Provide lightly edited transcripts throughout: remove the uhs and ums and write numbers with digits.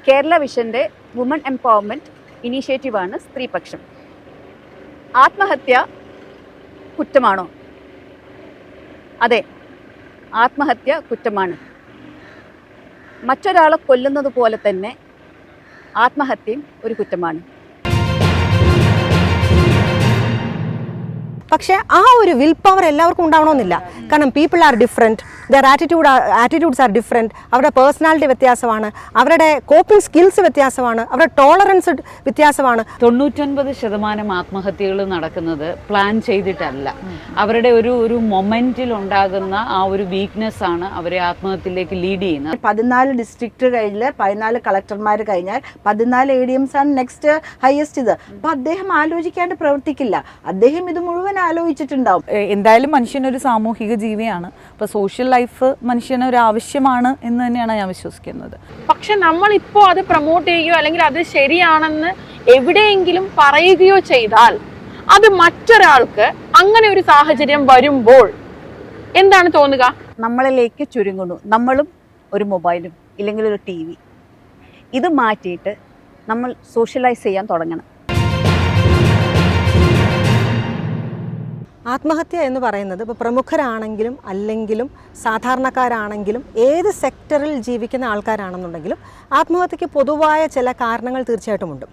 കേരള വിഷന്റെ woman empowerment ഇനീഷ്യേറ്റീവാണ് സ്ത്രീപക്ഷം. ആത്മഹത്യ കുറ്റമാണോ? അതെ, ആത്മഹത്യ കുറ്റമാണ്. മറ്റൊരാളെ കൊല്ലുന്നത് പോലെ തന്നെ ആത്മഹത്യയും ഒരു കുറ്റമാണ്. പക്ഷേ ആ ഒരു വിൽ പവർ എല്ലാവർക്കും ഉണ്ടാവണമെന്നില്ല. കാരണം people are different, there attitudes are different. അവരുടെ പേഴ്സണാലിറ്റി വ്യത്യാസമാണ്, അവരുടെ കോപ്പിംഗ് സ്കിൽസ് വ്യത്യാസമാണ്, അവരുടെ ടോളറൻസ് വ്യത്യാസമാണ്. 99% ആത്മഹത്യകൾ നടക്കുന്നത് പ്ലാൻ ചെയ്തിട്ടല്ല. അവരുടെ ഒരു മൊമെന്റിൽ ഉണ്ടാകുന്ന ആ ഒരു വീക്ക്നെസ് ആണ് അവരെ ആത്മഹത്യയിലേക്ക് ലീഡ് ചെയ്യുന്നത്. 14 ഡിസ്ട്രിക്ട് കഴിഞ്ഞാൽ 14 കളക്ടർമാർ കഴിഞ്ഞാൽ 14 ADMs ആണ് നെക്സ്റ്റ് ഹയസ്റ്റ് ഇത്. അപ്പൊ അദ്ദേഹം ആലോചിക്കാണ്ട് പ്രവർത്തിക്കില്ല. അദ്ദേഹം ഇത് മുഴുവൻ ആലോചിച്ചിട്ടുണ്ടാവും. എന്തായാലും മനുഷ്യനൊരു സാമൂഹിക ജീവിയാണ്. അപ്പോൾ സോഷ്യൽ ലൈഫ് മനുഷ്യനൊരു ആവശ്യമാണ് എന്ന് തന്നെയാണ് ഞാൻ വിശ്വസിക്കുന്നത്. പക്ഷെ നമ്മളിപ്പോൾ അത് പ്രൊമോട്ട് ചെയ്യുകയോ അല്ലെങ്കിൽ അത് ശരിയാണെന്ന് എവിടെയെങ്കിലും പറയുകയോ ചെയ്താൽ അത് മറ്റൊരാൾക്ക് അങ്ങനെ ഒരു സാഹചര്യം വരുമ്പോൾ എന്താണ് തോന്നുക? നമ്മളിലേക്ക് ചുരുങ്ങുന്നു. നമ്മളും ഒരു മൊബൈലും ഇല്ലെങ്കിൽ ഒരു TV. ഇത് മാറ്റിയിട്ട് നമ്മൾ സോഷ്യലൈസ് ചെയ്യാൻ തുടങ്ങണം. ആത്മഹത്യ എന്ന് പറയുന്നത് ഇപ്പോൾ പ്രമുഖരാണെങ്കിലും അല്ലെങ്കിലും സാധാരണക്കാരാണെങ്കിലും ഏത് സെക്ടറിൽ ജീവിക്കുന്ന ആൾക്കാരാണെന്നുണ്ടെങ്കിലും ആത്മഹത്യക്ക് പൊതുവായ ചില കാരണങ്ങൾ തീർച്ചയായിട്ടുമുണ്ട്.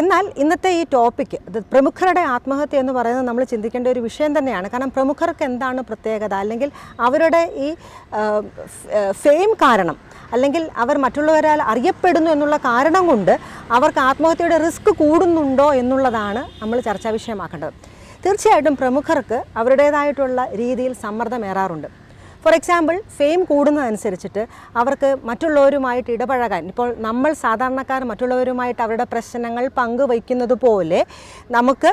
എന്നാൽ ഇന്നത്തെ ഈ ടോപ്പിക്ക് പ്രമുഖരുടെ ആത്മഹത്യ എന്ന് പറയുന്നത് നമ്മൾ ചിന്തിക്കേണ്ട ഒരു വിഷയം തന്നെയാണ്. കാരണം പ്രമുഖർക്ക് എന്താണ് പ്രത്യേകത, അല്ലെങ്കിൽ അവരുടെ ഈ ഫെയിം കാരണം, അല്ലെങ്കിൽ അവർ മറ്റുള്ളവരാൽ അറിയപ്പെടുന്നു എന്നുള്ള കാരണം കൊണ്ട് അവർക്ക് ആത്മഹത്യയുടെ റിസ്ക് കൂടുന്നുണ്ടോ എന്നുള്ളതാണ് നമ്മൾ ചർച്ചാ വിഷയമാക്കേണ്ടത്. തീർച്ചയായിട്ടും പ്രമുഖർക്ക് അവരുടേതായിട്ടുള്ള രീതിയിൽ സമ്മർദ്ദമേറാറുണ്ട്. ഫോർ എക്സാമ്പിൾ, ഫെയിം കൂടുന്നതനുസരിച്ചിട്ട് അവർക്ക് മറ്റുള്ളവരുമായിട്ട് ഇടപഴകാൻ, ഇപ്പോൾ നമ്മൾ സാധാരണക്കാർ മറ്റുള്ളവരുമായിട്ട് അവരുടെ പ്രശ്നങ്ങൾ പങ്കുവയ്ക്കുന്നത് പോലെ നമുക്ക്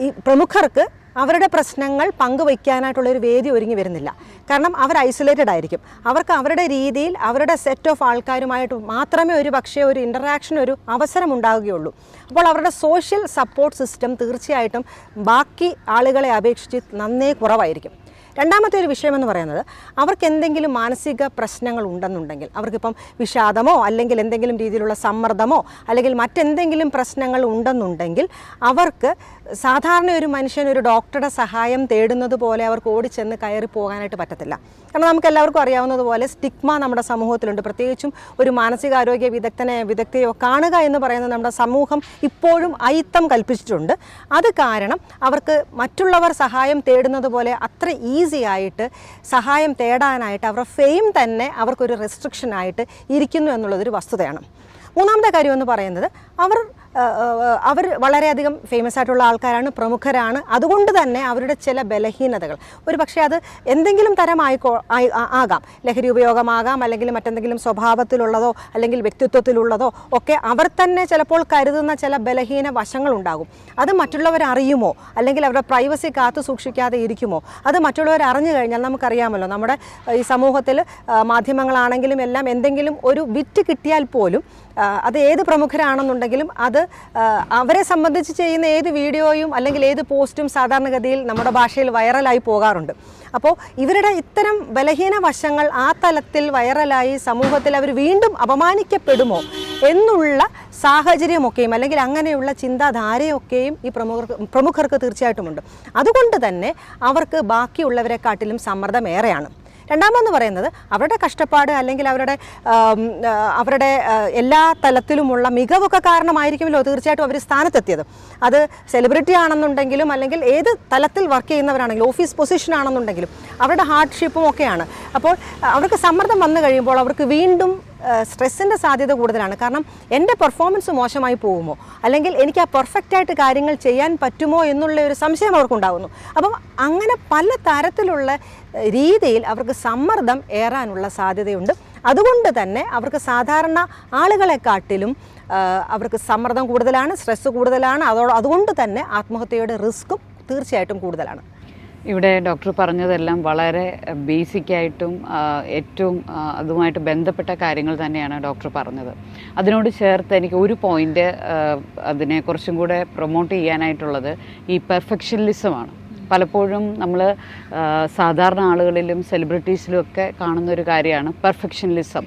ഈ പ്രമുഖർക്ക് അവരുടെ പ്രശ്നങ്ങൾ പങ്കുവയ്ക്കാനായിട്ടുള്ളൊരു വേദി ഒരുങ്ങി വരുന്നില്ല. കാരണം അവർ ഐസൊലേറ്റഡ് ആയിരിക്കും. അവർക്ക് അവരുടെ രീതിയിൽ അവരുടെ സെറ്റ് ഓഫ് ആൾക്കാരുമായിട്ട് മാത്രമേ ഒരു പക്ഷേ ഒരു ഇൻ്ററാക്ഷൻ, ഒരു അവസരം ഉണ്ടാവുകയുള്ളൂ. അപ്പോൾ അവരുടെ സോഷ്യൽ സപ്പോർട്ട് സിസ്റ്റം തീർച്ചയായിട്ടും ബാക്കി ആളുകളെ അപേക്ഷിച്ച് നന്നേ കുറവായിരിക്കും. രണ്ടാമത്തെ ഒരു വിഷയമെന്ന് പറയുന്നത്, അവർക്ക് എന്തെങ്കിലും മാനസിക പ്രശ്നങ്ങൾ ഉണ്ടെന്നുണ്ടെങ്കിൽ, അവർക്കിപ്പം വിഷാദമോ അല്ലെങ്കിൽ എന്തെങ്കിലും രീതിയിലുള്ള സമ്മർദ്ദമോ അല്ലെങ്കിൽ മറ്റെന്തെങ്കിലും പ്രശ്നങ്ങൾ ഉണ്ടെന്നുണ്ടെങ്കിൽ അവർക്ക് സാധാരണ ഒരു മനുഷ്യൻ ഒരു ഡോക്ടറുടെ സഹായം തേടുന്നത് പോലെ അവർക്ക് ഓടിച്ചെന്ന് കയറി പോകാനായിട്ട് പറ്റത്തില്ല. കാരണം നമുക്ക് എല്ലാവർക്കും അറിയാവുന്നതുപോലെ സ്റ്റിഗ്മ നമ്മുടെ സമൂഹത്തിലുണ്ട്. പ്രത്യേകിച്ചും ഒരു മാനസികാരോഗ്യ വിദഗ്ധയെയോ കാണുക എന്ന് പറയുന്നത് നമ്മുടെ സമൂഹം ഇപ്പോഴും അയിത്തം കൽപ്പിച്ചിട്ടുണ്ട്. അത് കാരണം അവർക്ക് മറ്റുള്ളവർ സഹായം തേടുന്നത് പോലെ അത്ര ഈസി ആയിട്ട് സഹായം തേടാനായിട്ട് അവരുടെ ഫെയിം തന്നെ അവർക്കൊരു റെസ്ട്രിക്ഷനായിട്ട് ഇരിക്കുന്നു എന്നുള്ളതൊരു വസ്തുതയാണ്. മൂന്നാമത്തെ കാര്യം എന്ന് പറയുന്നത്, അവർ വളരെയധികം ഫേമസ് ആയിട്ടുള്ള ആൾക്കാരാണ്, പ്രമുഖരാണ്. അതുകൊണ്ട് തന്നെ അവരുടെ ചില ബലഹീനതകൾ, ഒരു പക്ഷേ അത് എന്തെങ്കിലും ആകാം, ലഹരി ഉപയോഗമാകാം, അല്ലെങ്കിൽ മറ്റെന്തെങ്കിലും സ്വഭാവത്തിലുള്ളതോ അല്ലെങ്കിൽ വ്യക്തിത്വത്തിലുള്ളതോ ഒക്കെ അവർ തന്നെ ചിലപ്പോൾ കരുതുന്ന ചില ബലഹീന വശങ്ങളുണ്ടാകും. അത് മറ്റുള്ളവർ അറിയുമോ, അല്ലെങ്കിൽ അവരുടെ പ്രൈവസി കാത്തു സൂക്ഷിക്കാതെ ഇരിക്കുമോ? അത് മറ്റുള്ളവർ അറിഞ്ഞു കഴിഞ്ഞാൽ നമുക്കറിയാമല്ലോ, നമ്മുടെ ഈ സമൂഹത്തിൽ മാധ്യമങ്ങളാണെങ്കിലും എല്ലാം എന്തെങ്കിലും ഒരു ബിറ്റ് കിട്ടിയാൽ പോലും അത് ഏത് പ്രമുഖരാണെന്നുണ്ടെങ്കിലും അത് അവരെ സംബന്ധിച്ച് ചെയ്യുന്ന ഏത് വീഡിയോയും അല്ലെങ്കിൽ ഏത് പോസ്റ്റും സാധാരണഗതിയിൽ നമ്മുടെ ഭാഷയിൽ വൈറലായി പോകാറുണ്ട്. അപ്പോൾ ഇവരുടെ ഇത്തരം ബലഹീന വശങ്ങൾ ആ തലത്തിൽ വൈറലായി സമൂഹത്തിൽ അവർ വീണ്ടും അപമാനിക്കപ്പെടുമോ എന്നുള്ള സാഹചര്യമൊക്കെയും അല്ലെങ്കിൽ അങ്ങനെയുള്ള ചിന്താധാരയൊക്കെയും ഈ പ്രമുഖർക്ക് തീർച്ചയായിട്ടുമുണ്ട്. അതുകൊണ്ട് തന്നെ അവർക്ക് ബാക്കിയുള്ളവരെക്കാട്ടിലും സമ്മർദ്ദമേറെയാണ്. രണ്ടാമെന്ന് പറയുന്നത്, അവരുടെ കഷ്ടപ്പാട് അല്ലെങ്കിൽ അവരുടെ എല്ലാ തലത്തിലുമുള്ള മികവൊക്കെ കാരണമായിരിക്കുമല്ലോ തീർച്ചയായിട്ടും അവർ സ്ഥാനത്തെത്തിയത്. അത് സെലിബ്രിറ്റി ആണെന്നുണ്ടെങ്കിലും അല്ലെങ്കിൽ ഏത് തലത്തിൽ വർക്ക് ചെയ്യുന്നവരാണെങ്കിലും ഓഫീസ് പൊസിഷൻ ആണെന്നുണ്ടെങ്കിലും അവരുടെ ഹാർഡ്ഷിപ്പും ഒക്കെയാണ്. അപ്പോൾ അവർക്ക് സമ്മർദ്ദം വന്നു കഴിയുമ്പോൾ അവർക്ക് വീണ്ടും സ്ട്രെസ്സിൻ്റെ സാധ്യത കൂടുതലാണ്. കാരണം എൻ്റെ പെർഫോമൻസ് മോശമായി പോകുമോ, അല്ലെങ്കിൽ എനിക്ക് ആ പെർഫെക്റ്റായിട്ട് കാര്യങ്ങൾ ചെയ്യാൻ പറ്റുമോ എന്നുള്ള ഒരു സംശയം അവർക്കുണ്ടാകുന്നു. അപ്പം അങ്ങനെ പല തരത്തിലുള്ള രീതിയിൽ അവർക്ക് സമ്മർദ്ദം ഏറാനുള്ള സാധ്യതയുണ്ട്. അതുകൊണ്ട് തന്നെ അവർക്ക് സാധാരണ ആളുകളെക്കാട്ടിലും അവർക്ക് സമ്മർദ്ദം കൂടുതലാണ്, സ്ട്രെസ്സ് കൂടുതലാണ്. അതുകൊണ്ട് തന്നെ ആത്മഹത്യയുടെ റിസ്ക്കും തീർച്ചയായിട്ടും കൂടുതലാണ്. ഇവിടെ ഡോക്ടർ പറഞ്ഞതെല്ലാം വളരെ ബേസിക്കായിട്ടും ഏറ്റവും അതുമായിട്ട് ബന്ധപ്പെട്ട കാര്യങ്ങൾ തന്നെയാണ് ഡോക്ടർ പറഞ്ഞത്. അതിനോട് ചേർത്ത് എനിക്ക് ഒരു പോയിന്റ് അതിനെ കുറച്ചും കൂടെ പ്രൊമോട്ട് ചെയ്യാനായിട്ടുള്ളത് ഈ പെർഫെക്ഷനിസമാണ്. പലപ്പോഴും നമ്മൾ സാധാരണ ആളുകളിലും സെലിബ്രിറ്റീസിലും ഒക്കെ കാണുന്ന ഒരു കാര്യമാണ് പെർഫെക്ഷനിസം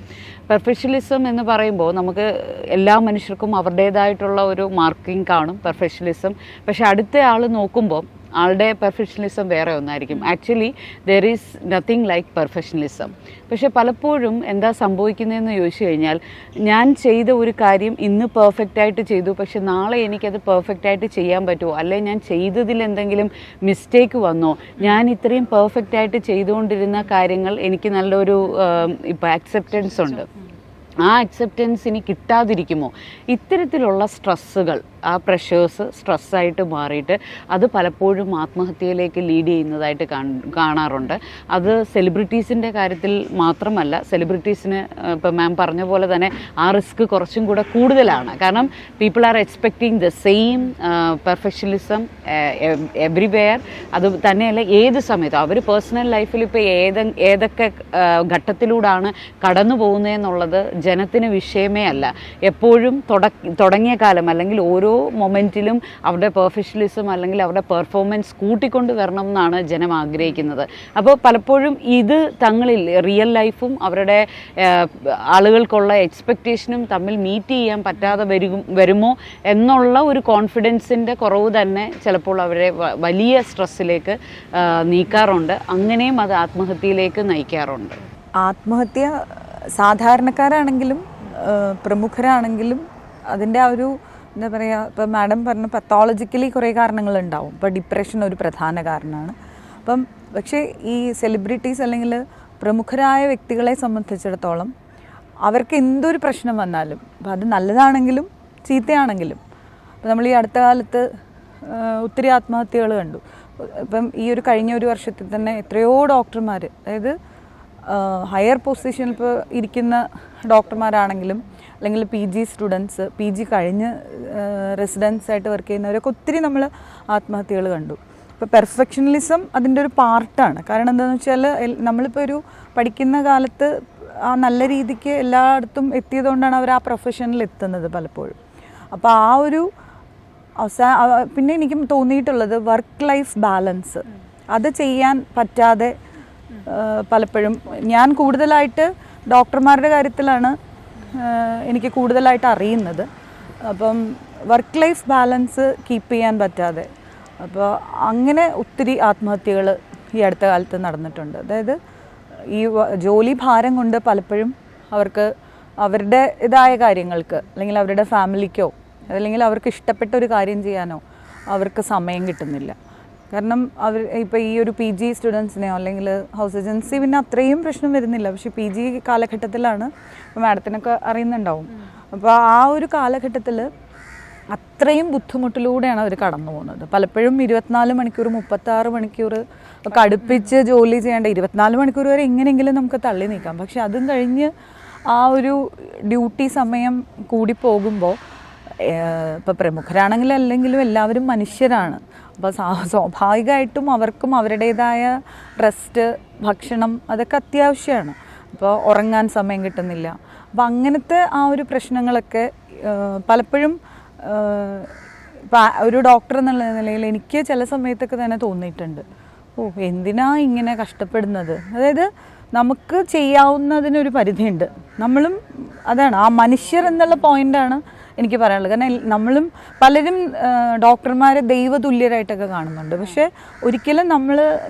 എന്ന് പറയുമ്പോൾ നമുക്ക് എല്ലാ മനുഷ്യർക്കും അവരുടേതായിട്ടുള്ള ഒരു മാർക്കിംഗ് കാണും പെർഫെക്ഷനിസം. പക്ഷെ അടുത്ത ആൾ നോക്കുമ്പോൾ ആളുടെ പെർഫെക്ഷനിസം വേറെ ഒന്നായിരിക്കും. Actually there is nothing like perfectionism. പക്ഷെ പലപ്പോഴും എന്താ സംഭവിക്കുന്നതെന്ന് ചോദിച്ചു കഴിഞ്ഞാൽ, ഞാൻ ചെയ്ത ഒരു കാര്യം ഇന്ന് പെർഫെക്റ്റായിട്ട് ചെയ്തു, പക്ഷെ നാളെ എനിക്കത് പെർഫെക്റ്റായിട്ട് ചെയ്യാൻ പറ്റുമോ, അല്ലെങ്കിൽ ഞാൻ ചെയ്തതിൽ എന്തെങ്കിലും മിസ്റ്റേക്ക് വന്നോ, ഞാൻ ഇത്രയും പെർഫെക്റ്റായിട്ട് ചെയ്തുകൊണ്ടിരുന്ന കാര്യങ്ങൾ എനിക്ക് നല്ലൊരു ഇപ്പോൾ അക്സെപ്റ്റൻസ് ഉണ്ട്, ആ അക്സെപ്റ്റൻസ് ഇനി കിട്ടാതിരിക്കുമോ, ഇത്തരത്തിലുള്ള സ്ട്രെസ്സുകൾ, ആ പ്രഷേഴ്സ് സ്ട്രെസ്സായിട്ട് മാറിയിട്ട് അത് പലപ്പോഴും ആത്മഹത്യയിലേക്ക് ലീഡ് ചെയ്യുന്നതായിട്ട് കാണാറുണ്ട്. അത് സെലിബ്രിറ്റീസിൻ്റെ കാര്യത്തിൽ മാത്രമല്ല, സെലിബ്രിറ്റീസിന് ഇപ്പോൾ മാം പറഞ്ഞ പോലെ തന്നെ ആ റിസ്ക് കുറച്ചും കൂടെ കൂടുതലാണ്. കാരണം people are expecting the same perfectionism everywhere. അത് തന്നെയല്ല ഏത് സമയത്തും അവർ പേഴ്സണൽ ലൈഫിൽ ഇപ്പോൾ ഏതൊക്കെ ഘട്ടത്തിലൂടെയാണ് കടന്നു പോകുന്നതെന്നുള്ളത് ജനത്തിന് വിഷയമേ അല്ല. എപ്പോഴും തുടങ്ങിയ കാലം അല്ലെങ്കിൽ ഓരോ മൊമെൻറ്റിലും അവരുടെ പെർഫെക്ഷനിസം അല്ലെങ്കിൽ അവരുടെ പെർഫോമൻസ് കൂട്ടിക്കൊണ്ട് വരണം എന്നാണ് ജനം ആഗ്രഹിക്കുന്നത്. അപ്പോൾ പലപ്പോഴും ഇത് തങ്ങളിൽ റിയൽ ലൈഫും അവരുടെ ആളുകൾക്കുള്ള എക്സ്പെക്റ്റേഷനും തമ്മിൽ മീറ്റ് ചെയ്യാൻ പറ്റാതെ വരുമോ എന്നുള്ള ഒരു കോൺഫിഡൻസിൻ്റെ കുറവ് തന്നെ ചിലപ്പോൾ അവരെ വലിയ സ്ട്രെസ്സിലേക്ക് നീക്കാറുണ്ട്. അങ്ങനെയും അത് ആത്മഹത്യയിലേക്ക് നയിക്കാറുണ്ട്. ആത്മഹത്യ സാധാരണക്കാരാണെങ്കിലും പ്രമുഖരാണെങ്കിലും അതിൻ്റെ ആ ഒരു എന്താ പറയുക, ഇപ്പോൾ മാഡം പറഞ്ഞ പത്തോളജിക്കലി കുറേ കാരണങ്ങളുണ്ടാവും. ഇപ്പോൾ ഡിപ്രഷൻ ഒരു പ്രധാന കാരണമാണ്. പക്ഷേ ഈ സെലിബ്രിറ്റീസ് അല്ലെങ്കിൽ പ്രമുഖരായ വ്യക്തികളെ സംബന്ധിച്ചിടത്തോളം അവർക്ക് എന്തൊരു പ്രശ്നം വന്നാലും, അപ്പോൾ അത് നല്ലതാണെങ്കിലും ചീത്തയാണെങ്കിലും, ഇപ്പോൾ നമ്മൾ ഈ അടുത്ത കാലത്ത് ഒത്തിരി ആത്മഹത്യകൾ കണ്ടു. ഇപ്പം ഈ കഴിഞ്ഞ ഒരു വർഷത്തിൽ തന്നെ എത്രയോ ഡോക്ടർമാർ, അതായത് ഹയർ പൊസിഷനിൽ ഇപ്പോൾ ഇരിക്കുന്ന ഡോക്ടർമാരാണെങ്കിലും അല്ലെങ്കിൽ PG സ്റ്റുഡൻസ്, PG കഴിഞ്ഞ് റെസിഡൻസ് ആയിട്ട് വർക്ക് ചെയ്യുന്നവരൊക്കെ ഒത്തിരി നമ്മൾ ആത്മഹത്യകൾ കണ്ടു. ഇപ്പോൾ പെർഫെക്ഷനലിസം അതിൻ്റെ ഒരു പാർട്ടാണ്. കാരണം എന്താണെന്ന് വെച്ചാൽ നമ്മളിപ്പോൾ ഒരു പഠിക്കുന്ന കാലത്ത് ആ നല്ല രീതിക്ക് എല്ലായിടത്തും എത്തിയതുകൊണ്ടാണ് അവർ ആ പ്രൊഫഷനിൽ എത്തുന്നത് പലപ്പോഴും. അപ്പോൾ ആ ഒരു പിന്നെ എനിക്ക് തോന്നിയിട്ടുള്ളത് വർക്ക് ലൈഫ് ബാലൻസ് അത് ചെയ്യാൻ പറ്റാതെ പലപ്പോഴും ഞാൻ കൂടുതലായിട്ട് ഡോക്ടർമാരുടെ കാര്യത്തിലാണ് എനിക്ക് കൂടുതലായിട്ട് അറിയുന്നത്. അപ്പം വർക്ക് ലൈഫ് ബാലൻസ് കീപ്പ് ചെയ്യാൻ പറ്റാതെ അപ്പോൾ അങ്ങനെ ഒത്തിരി ആത്മഹത്യകൾ ഈ അടുത്ത കാലത്ത് നടന്നിട്ടുണ്ട്. അതായത് ഈ ജോലി ഭാരം കൊണ്ട് പലപ്പോഴും അവർക്ക് അവരുടെ ഇതായ കാര്യങ്ങൾക്ക് അല്ലെങ്കിൽ അവരുടെ ഫാമിലിക്കോ അല്ലെങ്കിൽ അവർക്ക് ഇഷ്ടപ്പെട്ട ഒരു കാര്യം ചെയ്യാനോ അവർക്ക് സമയം കിട്ടുന്നില്ല. കാരണം അവർ ഇപ്പോൾ ഈ ഒരു PG സ്റ്റുഡൻസിനെയോ അല്ലെങ്കിൽ ഹൗസ് ഏജൻസി പിന്നെ അത്രയും പ്രശ്നം വരുന്നില്ല. പക്ഷേ PG കാലഘട്ടത്തിലാണ്, ഇപ്പോൾ മാഡത്തിനൊക്കെ അറിയുന്നുണ്ടാവും. അപ്പോൾ ആ ഒരു കാലഘട്ടത്തിൽ അത്രയും ബുദ്ധിമുട്ടിലൂടെയാണ് അവർ കടന്നു പോകുന്നത്. പലപ്പോഴും 24 മണിക്കൂർ 36 മണിക്കൂർ ഒക്കെ അടുപ്പിച്ച് ജോലി ചെയ്യേണ്ട, 24 മണിക്കൂർ വരെ എങ്ങനെയെങ്കിലും നമുക്ക് തള്ളി നീക്കാം. പക്ഷെ അതും കഴിഞ്ഞ് ആ ഒരു ഡ്യൂട്ടി സമയം കൂടി പോകുമ്പോൾ ഇപ്പോൾ പ്രമുഖരാണെങ്കിലും അല്ലെങ്കിലും എല്ലാവരും മനുഷ്യരാണ്. അപ്പോൾ സ്വാഭാവികമായിട്ടും അവർക്കും അവരുടേതായ റെസ്റ്റ്, ഭക്ഷണം അതൊക്കെ അത്യാവശ്യമാണ്. അപ്പോൾ ഉറങ്ങാൻ സമയം കിട്ടുന്നില്ല. അപ്പോൾ അങ്ങനത്തെ ആ ഒരു പ്രശ്നങ്ങളൊക്കെ പലപ്പോഴും ഇപ്പോൾ ഒരു ഡോക്ടർ എന്നുള്ള നിലയിൽ എനിക്ക് ചില സമയത്തൊക്കെ തന്നെ തോന്നിയിട്ടുണ്ട്, എന്തിനാ ഇങ്ങനെ കഷ്ടപ്പെടുന്നത്. അതായത് നമുക്ക് ചെയ്യാവുന്നതിനൊരു പരിധിയുണ്ട്. നമ്മളും അതാണ് ആ മനുഷ്യർ എന്നുള്ള പോയിൻ്റാണ് എനിക്ക് പറയാനുള്ളത്. കാരണം പലരും ഡോക്ടർമാരെ ദൈവതുല്യരായിട്ടൊക്കെ കാണുന്നുണ്ട്. പക്ഷേ ഒരിക്കലും